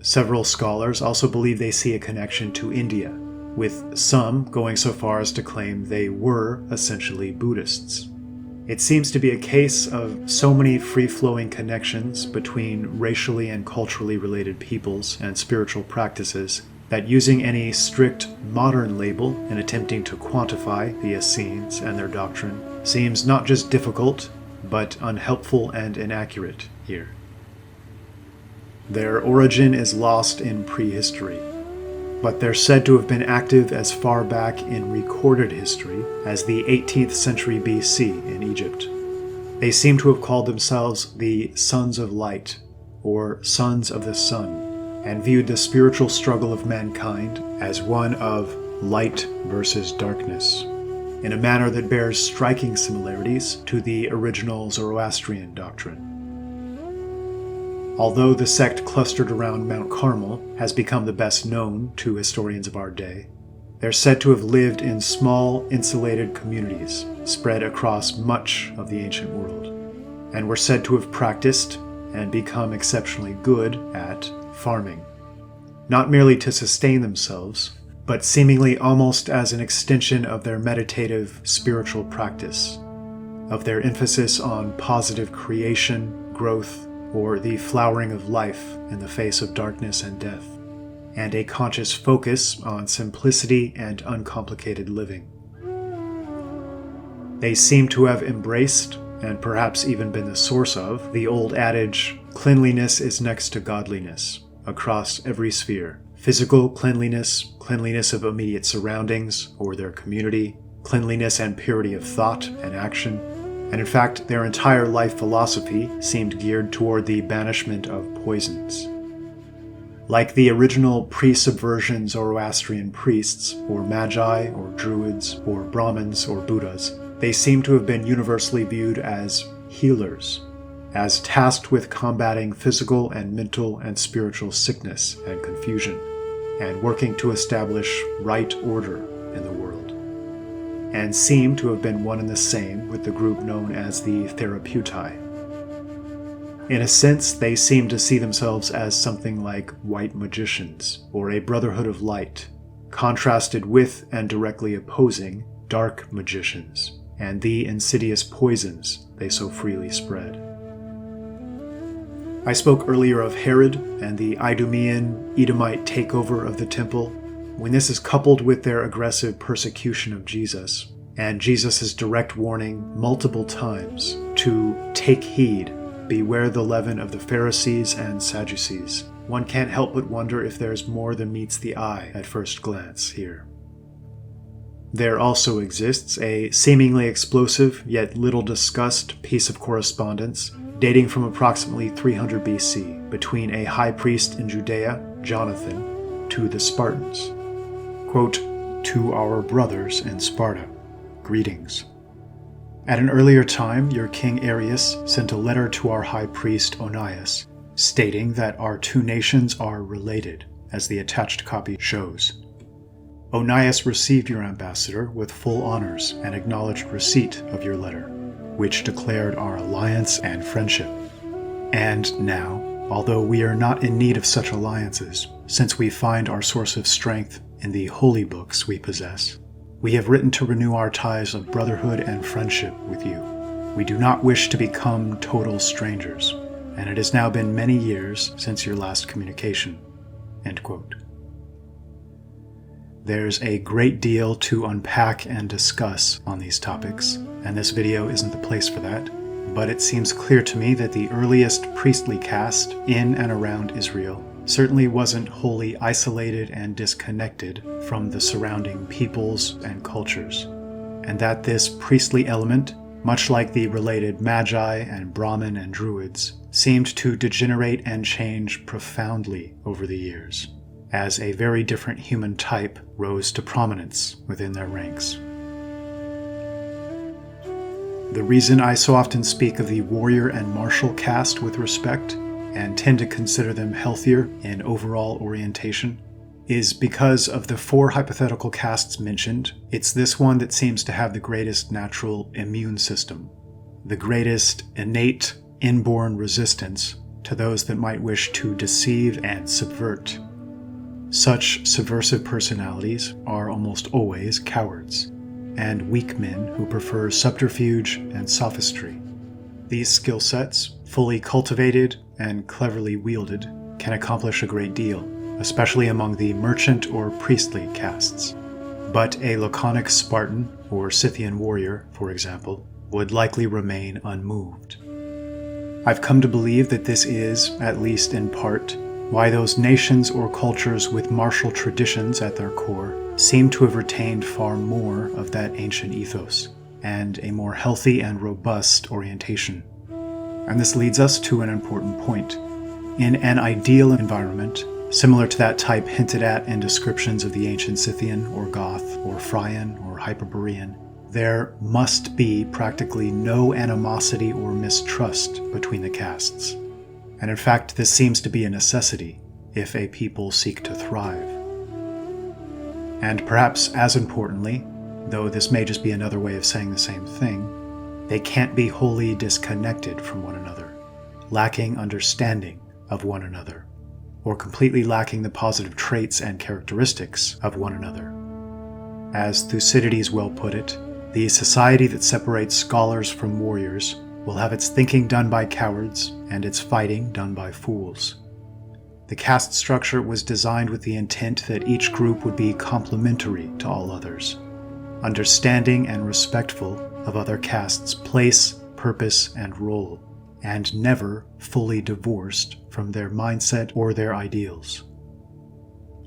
Several scholars also believe they see a connection to India, with some going so far as to claim they were essentially Buddhists. It seems to be a case of so many free-flowing connections between racially and culturally related peoples and spiritual practices that using any strict modern label in attempting to quantify the Essenes and their doctrine seems not just difficult, but unhelpful and inaccurate here. Their origin is lost in prehistory, but they're said to have been active as far back in recorded history as the 18th century BC in Egypt. They seem to have called themselves the Sons of Light, or Sons of the Sun, and viewed the spiritual struggle of mankind as one of light versus darkness, in a manner that bears striking similarities to the original Zoroastrian doctrine. Although the sect clustered around Mount Carmel has become the best known to historians of our day, they're said to have lived in small, insulated communities spread across much of the ancient world, and were said to have practiced and become exceptionally good at farming, not merely to sustain themselves, but seemingly almost as an extension of their meditative spiritual practice, of their emphasis on positive creation, growth, or the flowering of life in the face of darkness and death, and a conscious focus on simplicity and uncomplicated living. They seem to have embraced, and perhaps even been the source of, the old adage, cleanliness is next to godliness, across every sphere. Physical cleanliness, cleanliness of immediate surroundings or their community, cleanliness and purity of thought and action, and in fact, their entire life philosophy seemed geared toward the banishment of poisons. Like the original pre-subversion Zoroastrian priests, or magi, or druids, or Brahmins, or Buddhas, they seem to have been universally viewed as healers, as tasked with combating physical and mental and spiritual sickness and confusion, and working to establish right order in the world, and seem to have been one and the same with the group known as the Therapeutai. In a sense, they seem to see themselves as something like white magicians, or a brotherhood of light, contrasted with and directly opposing dark magicians, and the insidious poisons they so freely spread. I spoke earlier of Herod and the Idumean Edomite takeover of the temple. When this is coupled with their aggressive persecution of Jesus, and Jesus' direct warning multiple times to take heed, beware the leaven of the Pharisees and Sadducees, one can't help but wonder if there's more than meets the eye at first glance here. There also exists a seemingly explosive yet little discussed piece of correspondence dating from approximately 300 BC between a high priest in Judea, Jonathan, to the Spartans. Quote, "To our brothers in Sparta, greetings. At an earlier time, your king Arius sent a letter to our high priest Onias, stating that our two nations are related, as the attached copy shows. Onias received your ambassador with full honors and acknowledged receipt of your letter, which declared our alliance and friendship. And now, although we are not in need of such alliances, since we find our source of strength in the holy books we possess, we have written to renew our ties of brotherhood and friendship with you. We do not wish to become total strangers, and it has now been many years since your last communication." End quote. There's a great deal to unpack and discuss on these topics, and this video isn't the place for that, but it seems clear to me that the earliest priestly caste in and around Israel certainly wasn't wholly isolated and disconnected from the surrounding peoples and cultures, and that this priestly element, much like the related magi and Brahmin and druids, seemed to degenerate and change profoundly over the years, as a very different human type rose to prominence within their ranks. The reason I so often speak of the warrior and martial caste with respect, and tend to consider them healthier in overall orientation, is because of the four hypothetical castes mentioned. It's this one that seems to have the greatest natural immune system, the greatest innate inborn resistance to those that might wish to deceive and subvert. Such subversive personalities are almost always cowards, and weak men who prefer subterfuge and sophistry. These skill sets, fully cultivated and cleverly wielded, can accomplish a great deal, especially among the merchant or priestly castes. But a laconic Spartan or Scythian warrior, for example, would likely remain unmoved. I've come to believe that this is, at least in part, why those nations or cultures with martial traditions at their core seem to have retained far more of that ancient ethos, and a more healthy and robust orientation. And this leads us to an important point. In an ideal environment, similar to that type hinted at in descriptions of the ancient Scythian or Goth or Phrygian or Hyperborean, there must be practically no animosity or mistrust between the castes. And in fact, this seems to be a necessity if a people seek to thrive. And perhaps as importantly, though this may just be another way of saying the same thing, they can't be wholly disconnected from one another, lacking understanding of one another, or completely lacking the positive traits and characteristics of one another. As Thucydides well put it, the society that separates scholars from warriors will have its thinking done by cowards and its fighting done by fools. The caste structure was designed with the intent that each group would be complementary to all others, understanding and respectful of other castes' place, purpose, and role, and never fully divorced from their mindset or their ideals.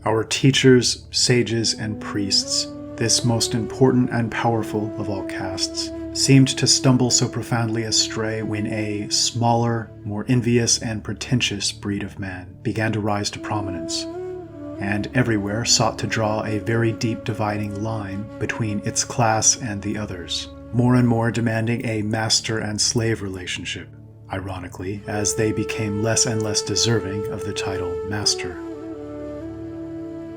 Our teachers, sages, and priests, this most important and powerful of all castes, seemed to stumble so profoundly astray when a smaller, more envious and pretentious breed of man began to rise to prominence, and everywhere sought to draw a very deep dividing line between its class and the others, more and more demanding a master and slave relationship, ironically, as they became less and less deserving of the title master.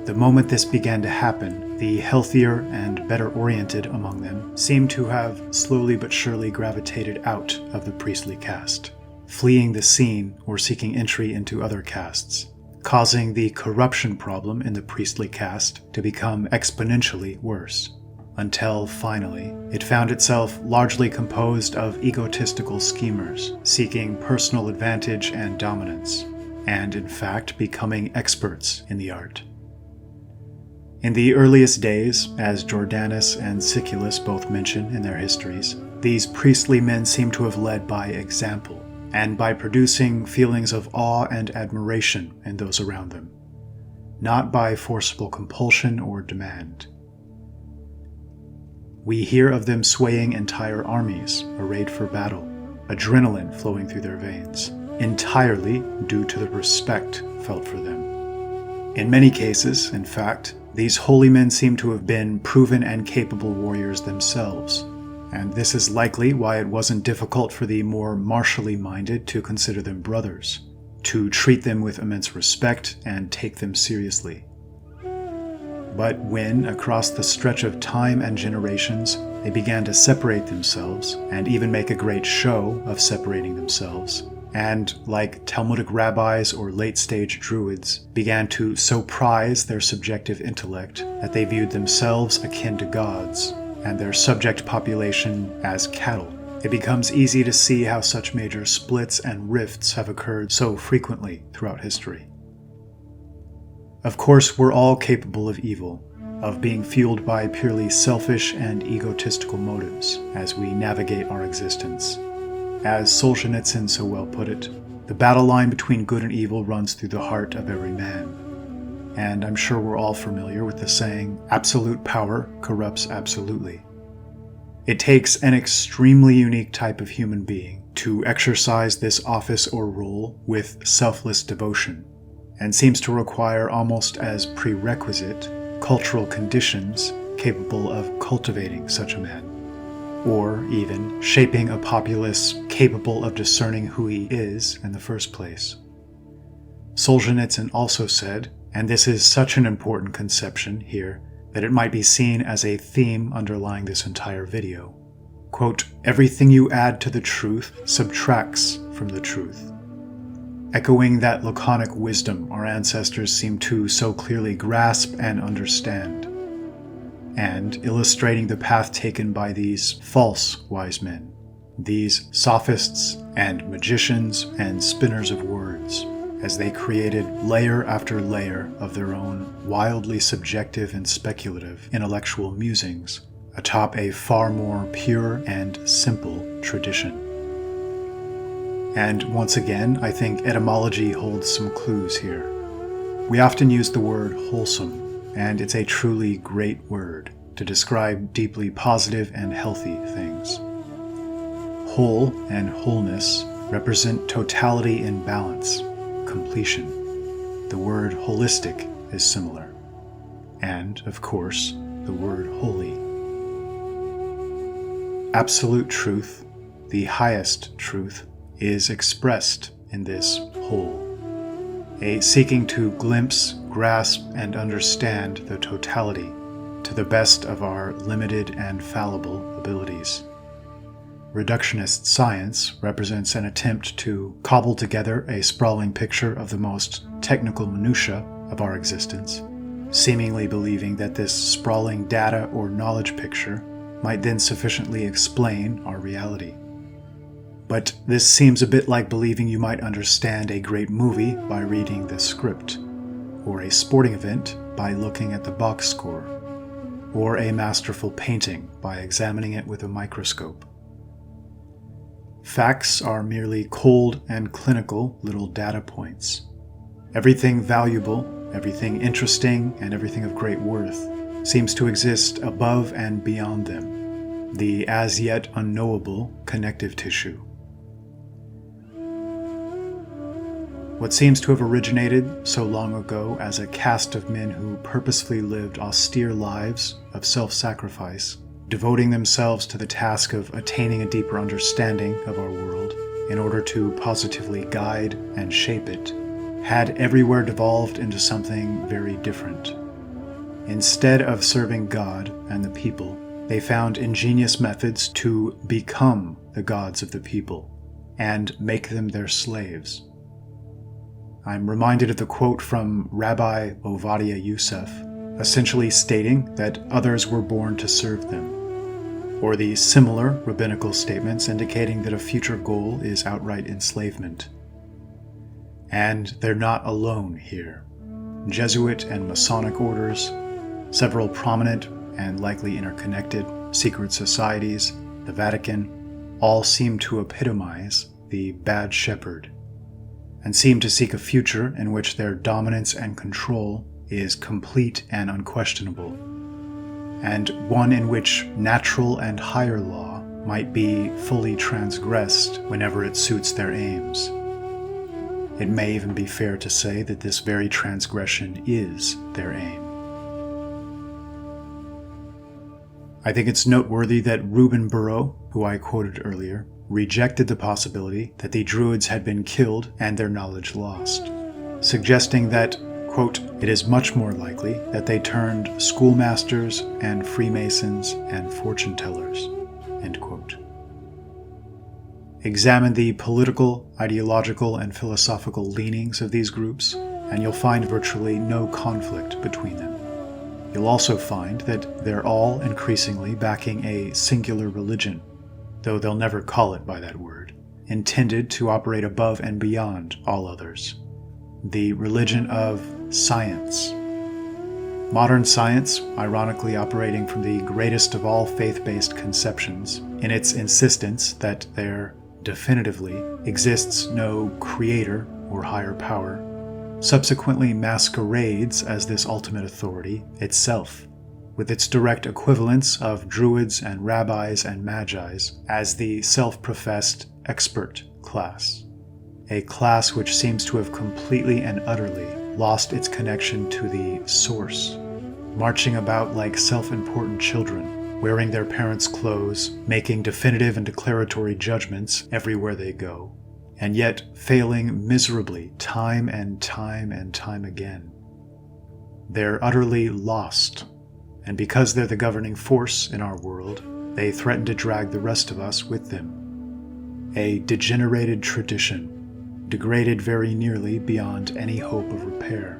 The moment this began to happen, the healthier and better oriented among them seemed to have slowly but surely gravitated out of the priestly caste, fleeing the scene or seeking entry into other castes, causing the corruption problem in the priestly caste to become exponentially worse, until finally it found itself largely composed of egotistical schemers seeking personal advantage and dominance, and in fact becoming experts in the art. In the earliest days, as Jordanus and Siculus both mention in their histories, these priestly men seem to have led by example, and by producing feelings of awe and admiration in those around them, not by forcible compulsion or demand. We hear of them swaying entire armies, arrayed for battle, adrenaline flowing through their veins, entirely due to the respect felt for them. In many cases, in fact, these holy men seem to have been proven and capable warriors themselves, and this is likely why it wasn't difficult for the more martially minded to consider them brothers, to treat them with immense respect and take them seriously. But when, across the stretch of time and generations, they began to separate themselves, and even make a great show of separating themselves, and, like Talmudic rabbis or late-stage druids, began to so prize their subjective intellect that they viewed themselves akin to gods, and their subject population as cattle, it becomes easy to see how such major splits and rifts have occurred so frequently throughout history. Of course, we're all capable of evil, of being fueled by purely selfish and egotistical motives as we navigate our existence. As Solzhenitsyn so well put it, the battle line between good and evil runs through the heart of every man. And I'm sure we're all familiar with the saying, absolute power corrupts absolutely. It takes an extremely unique type of human being to exercise this office or role with selfless devotion, and seems to require almost as prerequisite cultural conditions capable of cultivating such a man, or even shaping a populace capable of discerning who he is in the first place. Solzhenitsyn also said, and this is such an important conception here that it might be seen as a theme underlying this entire video, quote, "Everything you add to the truth subtracts from the truth," echoing that laconic wisdom our ancestors seem to so clearly grasp and understand, and illustrating the path taken by these false wise men, these sophists and magicians and spinners of words, as they created layer after layer of their own wildly subjective and speculative intellectual musings atop a far more pure and simple tradition. And once again, I think etymology holds some clues here. We often use the word wholesome, and it's a truly great word to describe deeply positive and healthy things. Whole and wholeness represent totality in balance, completion. The word holistic is similar. And, of course, the word holy. Absolute truth, the highest truth, is expressed in this whole, a seeking to glimpse, grasp, and understand the totality to the best of our limited and fallible abilities. Reductionist science represents an attempt to cobble together a sprawling picture of the most technical minutiae of our existence, seemingly believing that this sprawling data or knowledge picture might then sufficiently explain our reality. But this seems a bit like believing you might understand a great movie by reading the script, or a sporting event by looking at the box score, or a masterful painting by examining it with a microscope. Facts are merely cold and clinical little data points. Everything valuable, everything interesting, and everything of great worth seems to exist above and beyond them, the as yet unknowable connective tissue. What seems to have originated so long ago as a caste of men who purposefully lived austere lives of self-sacrifice, devoting themselves to the task of attaining a deeper understanding of our world in order to positively guide and shape it, had everywhere devolved into something very different. Instead of serving God and the people, they found ingenious methods to become the gods of the people and make them their slaves. I'm reminded of the quote from Rabbi Ovadia Yosef, essentially stating that others were born to serve them, or the similar rabbinical statements indicating that a future goal is outright enslavement. And they're not alone here. Jesuit and Masonic orders, several prominent and likely interconnected secret societies, the Vatican, all seem to epitomize the bad shepherd, and seem to seek a future in which their dominance and control is complete and unquestionable, and one in which natural and higher law might be fully transgressed whenever it suits their aims. It may even be fair to say that this very transgression is their aim. I think it's noteworthy that Reuben Burrow, who I quoted earlier, rejected the possibility that the Druids had been killed and their knowledge lost, suggesting that, quote, it is much more likely that they turned schoolmasters and Freemasons and fortune-tellers, end quote. Examine the political, ideological, and philosophical leanings of these groups, and you'll find virtually no conflict between them. You'll also find that they're all increasingly backing a singular religion, though they'll never call it by that word, intended to operate above and beyond all others. The religion of science. Modern science, ironically operating from the greatest of all faith-based conceptions, in its insistence that there definitively exists no creator or higher power, subsequently masquerades as this ultimate authority itself, with its direct equivalents of druids and rabbis and magi's as the self-professed expert class, a class which seems to have completely and utterly lost its connection to the source, marching about like self-important children, wearing their parents' clothes, making definitive and declaratory judgments everywhere they go, and yet failing miserably time and time and time again. They're utterly lost, and because they're the governing force in our world, they threaten to drag the rest of us with them. A degenerated tradition, degraded very nearly beyond any hope of repair.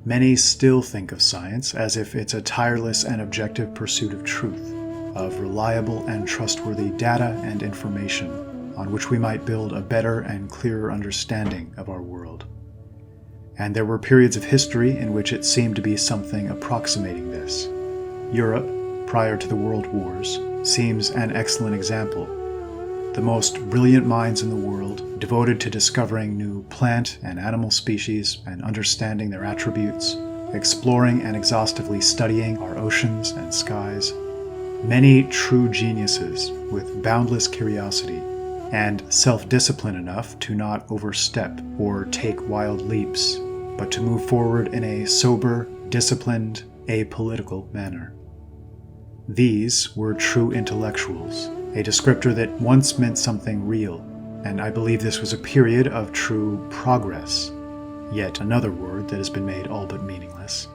Many still think of science as if it's a tireless and objective pursuit of truth, of reliable and trustworthy data and information on which we might build a better and clearer understanding of our world. And there were periods of history in which it seemed to be something approximating this. Europe, prior to the World Wars, seems an excellent example. The most brilliant minds in the world, devoted to discovering new plant and animal species and understanding their attributes, exploring and exhaustively studying our oceans and skies. Many true geniuses with boundless curiosity and self-discipline enough to not overstep or take wild leaps, but to move forward in a sober, disciplined, apolitical manner. These were true intellectuals, a descriptor that once meant something real, and I believe this was a period of true progress, yet another word that has been made all but meaningless,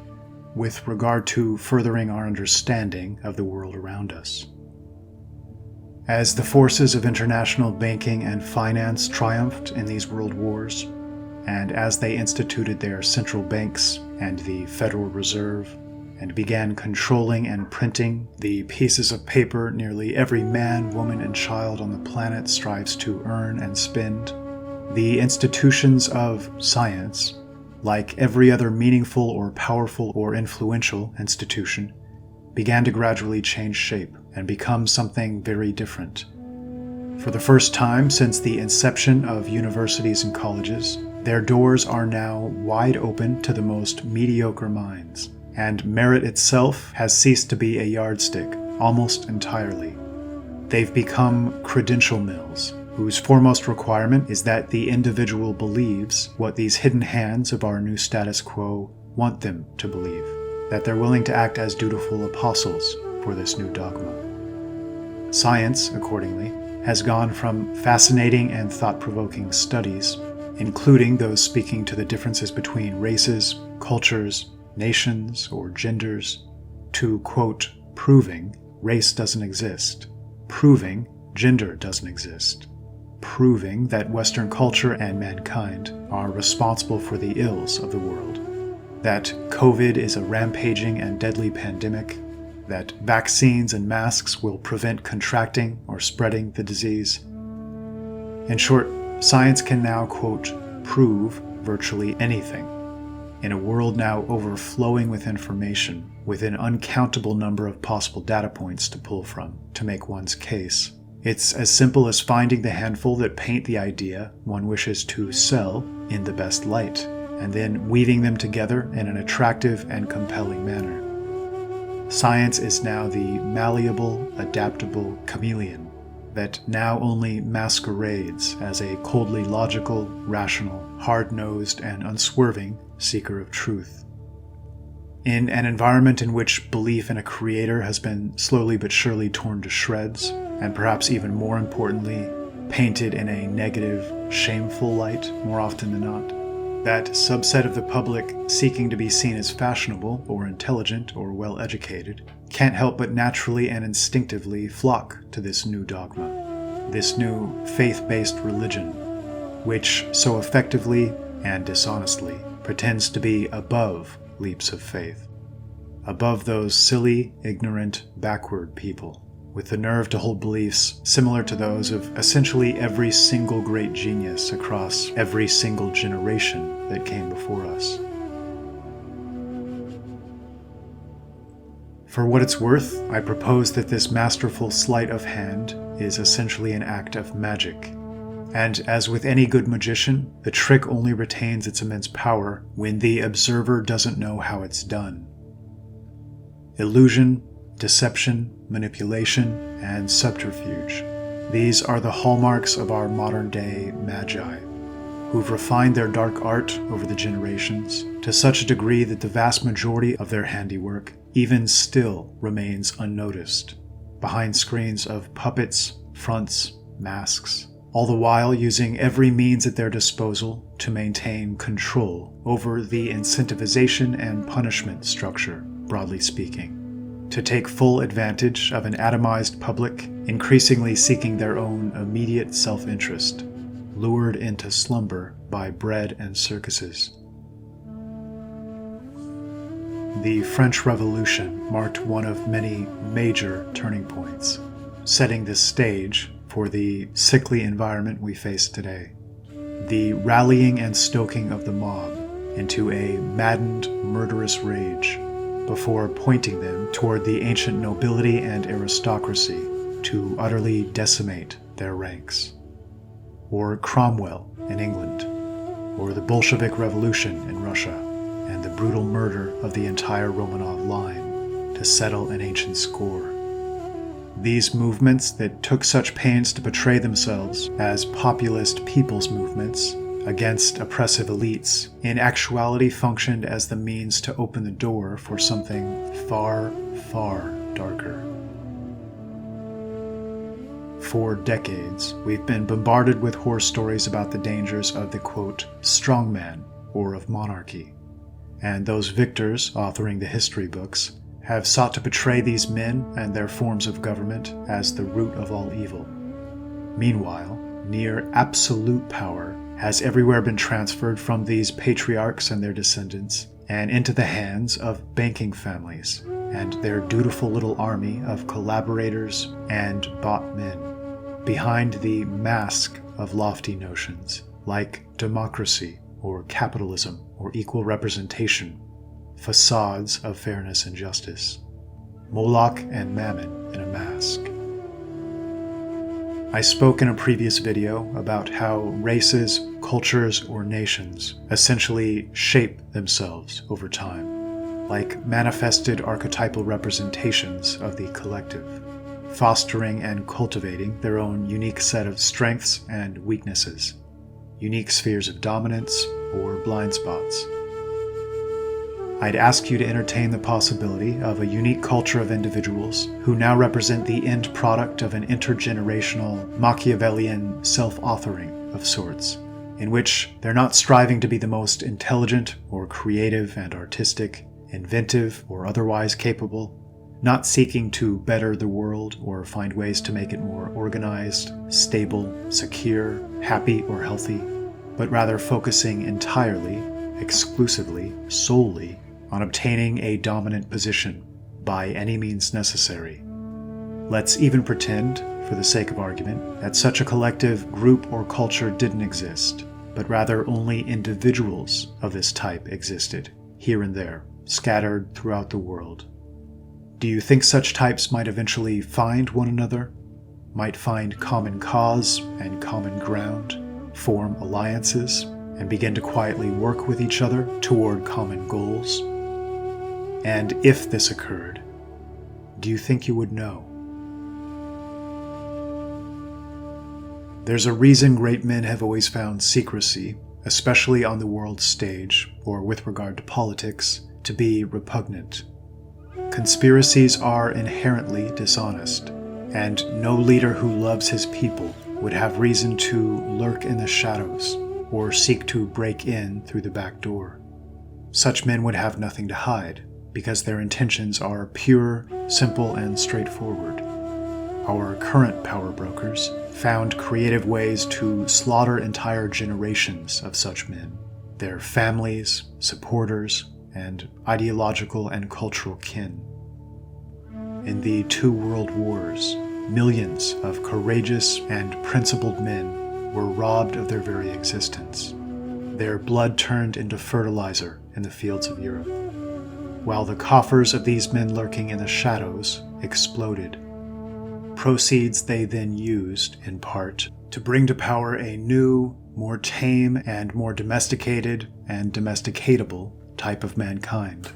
with regard to furthering our understanding of the world around us. As the forces of international banking and finance triumphed in these world wars, and as they instituted their central banks and the Federal Reserve, and began controlling and printing the pieces of paper nearly every man, woman, and child on the planet strives to earn and spend, the institutions of science, like every other meaningful or powerful or influential institution, began to gradually change shape and become something very different. For the first time since the inception of universities and colleges, their doors are now wide open to the most mediocre minds, and merit itself has ceased to be a yardstick almost entirely. They've become credential mills, whose foremost requirement is that the individual believes what these hidden hands of our new status quo want them to believe, that they're willing to act as dutiful apostles for this new dogma. Science, accordingly, has gone from fascinating and thought-provoking studies, including those speaking to the differences between races, cultures, nations, or genders, to, quote, proving race doesn't exist, proving gender doesn't exist, proving that Western culture and mankind are responsible for the ills of the world, that COVID is a rampaging and deadly pandemic, that vaccines and masks will prevent contracting or spreading the disease. In short, science can now, quote, prove virtually anything. In a world now overflowing with information, with an uncountable number of possible data points to pull from to make one's case, it's as simple as finding the handful that paint the idea one wishes to sell in the best light, and then weaving them together in an attractive and compelling manner. Science is now the malleable, adaptable chameleon that now only masquerades as a coldly logical, rational, hard-nosed, and unswerving seeker of truth. In an environment in which belief in a creator has been slowly but surely torn to shreds, and perhaps even more importantly, painted in a negative, shameful light more often than not, that subset of the public seeking to be seen as fashionable or intelligent or well-educated can't help but naturally and instinctively flock to this new dogma, this new faith-based religion, which so effectively and dishonestly pretends to be above leaps of faith, above those silly, ignorant, backward people with the nerve to hold beliefs similar to those of essentially every single great genius across every single generation that came before us. For what it's worth, I propose that this masterful sleight of hand is essentially an act of magic. And as with any good magician, the trick only retains its immense power when the observer doesn't know how it's done. Illusion, deception, manipulation, and subterfuge. These are the hallmarks of our modern-day magi, who've refined their dark art over the generations to such a degree that the vast majority of their handiwork even still remains unnoticed, behind screens of puppets, fronts, masks, all the while using every means at their disposal to maintain control over the incentivization and punishment structure, broadly speaking, to take full advantage of an atomized public increasingly seeking their own immediate self-interest, lured into slumber by bread and circuses. The French Revolution marked one of many major turning points, setting the stage for the sickly environment we face today. The rallying and stoking of the mob into a maddened, murderous rage before pointing them toward the ancient nobility and aristocracy to utterly decimate their ranks. Or Cromwell in England, or the Bolshevik Revolution in Russia, and the brutal murder of the entire Romanov line to settle an ancient score. These movements that took such pains to portray themselves as populist people's movements against oppressive elites, in actuality functioned as the means to open the door for something far, far darker. For decades, we've been bombarded with horror stories about the dangers of the, quote, strongman, or of monarchy. And those victors, authoring the history books, have sought to portray these men and their forms of government as the root of all evil. Meanwhile, near absolute power has everywhere been transferred from these patriarchs and their descendants, and into the hands of banking families and their dutiful little army of collaborators and bought men, behind the mask of lofty notions like democracy or capitalism or equal representation, facades of fairness and justice, Moloch and Mammon in a mask. I spoke in a previous video about how races, cultures, or nations essentially shape themselves over time, like manifested archetypal representations of the collective, fostering and cultivating their own unique set of strengths and weaknesses, unique spheres of dominance or blind spots. I'd ask you to entertain the possibility of a unique culture of individuals who now represent the end product of an intergenerational Machiavellian self-authoring of sorts, in which they're not striving to be the most intelligent or creative and artistic, inventive or otherwise capable, not seeking to better the world or find ways to make it more organized, stable, secure, happy, or healthy, but rather focusing entirely, exclusively, solely on obtaining a dominant position by any means necessary. Let's even pretend, for the sake of argument, that such a collective group or culture didn't exist, but rather only individuals of this type existed, here and there, scattered throughout the world. Do you think such types might eventually find one another, might find common cause and common ground, form alliances, and begin to quietly work with each other toward common goals? And if this occurred, do you think you would know? There's a reason great men have always found secrecy, especially on the world stage or with regard to politics, to be repugnant. Conspiracies are inherently dishonest, and no leader who loves his people would have reason to lurk in the shadows or seek to break in through the back door. Such men would have nothing to hide, because their intentions are pure, simple, and straightforward. Our current power brokers found creative ways to slaughter entire generations of such men, their families, supporters, and ideological and cultural kin. In the 2 world wars, millions of courageous and principled men were robbed of their very existence, their blood turned into fertilizer in the fields of Europe, while the coffers of these men lurking in the shadows exploded. Proceeds they then used, in part, to bring to power a new, more tame and more domesticated and domesticatable type of mankind,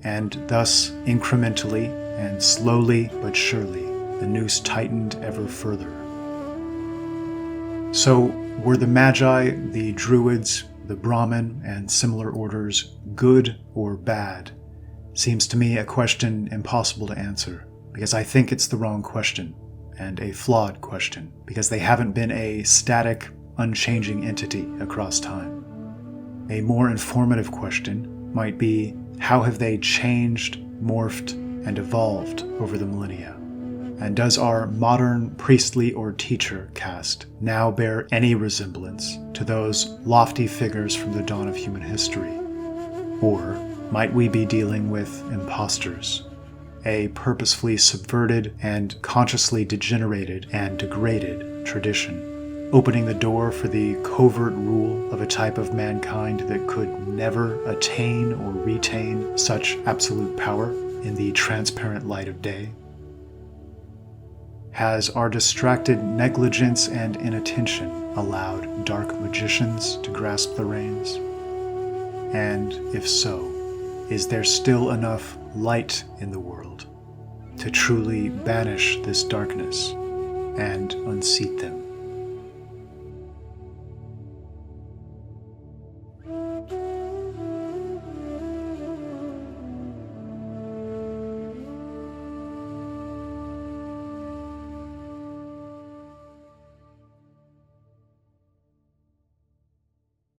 and thus incrementally and slowly but surely the noose tightened ever further. So were the Magi, the Druids, the Brahmin, and similar orders good or bad? Seems to me a question impossible to answer, because I think it's the wrong question, and a flawed question, because they haven't been a static, unchanging entity across time. A more informative question might be, how have they changed, morphed, and evolved over the millennia? And does our modern priestly or teacher caste now bear any resemblance to those lofty figures from the dawn of human history? Or might we be dealing with imposters, a purposefully subverted and consciously degenerated and degraded tradition, opening the door for the covert rule of a type of mankind that could never attain or retain such absolute power in the transparent light of day? Has our distracted negligence and inattention allowed dark magicians to grasp the reins? And if so, is there still enough light in the world to truly banish this darkness and unseat them?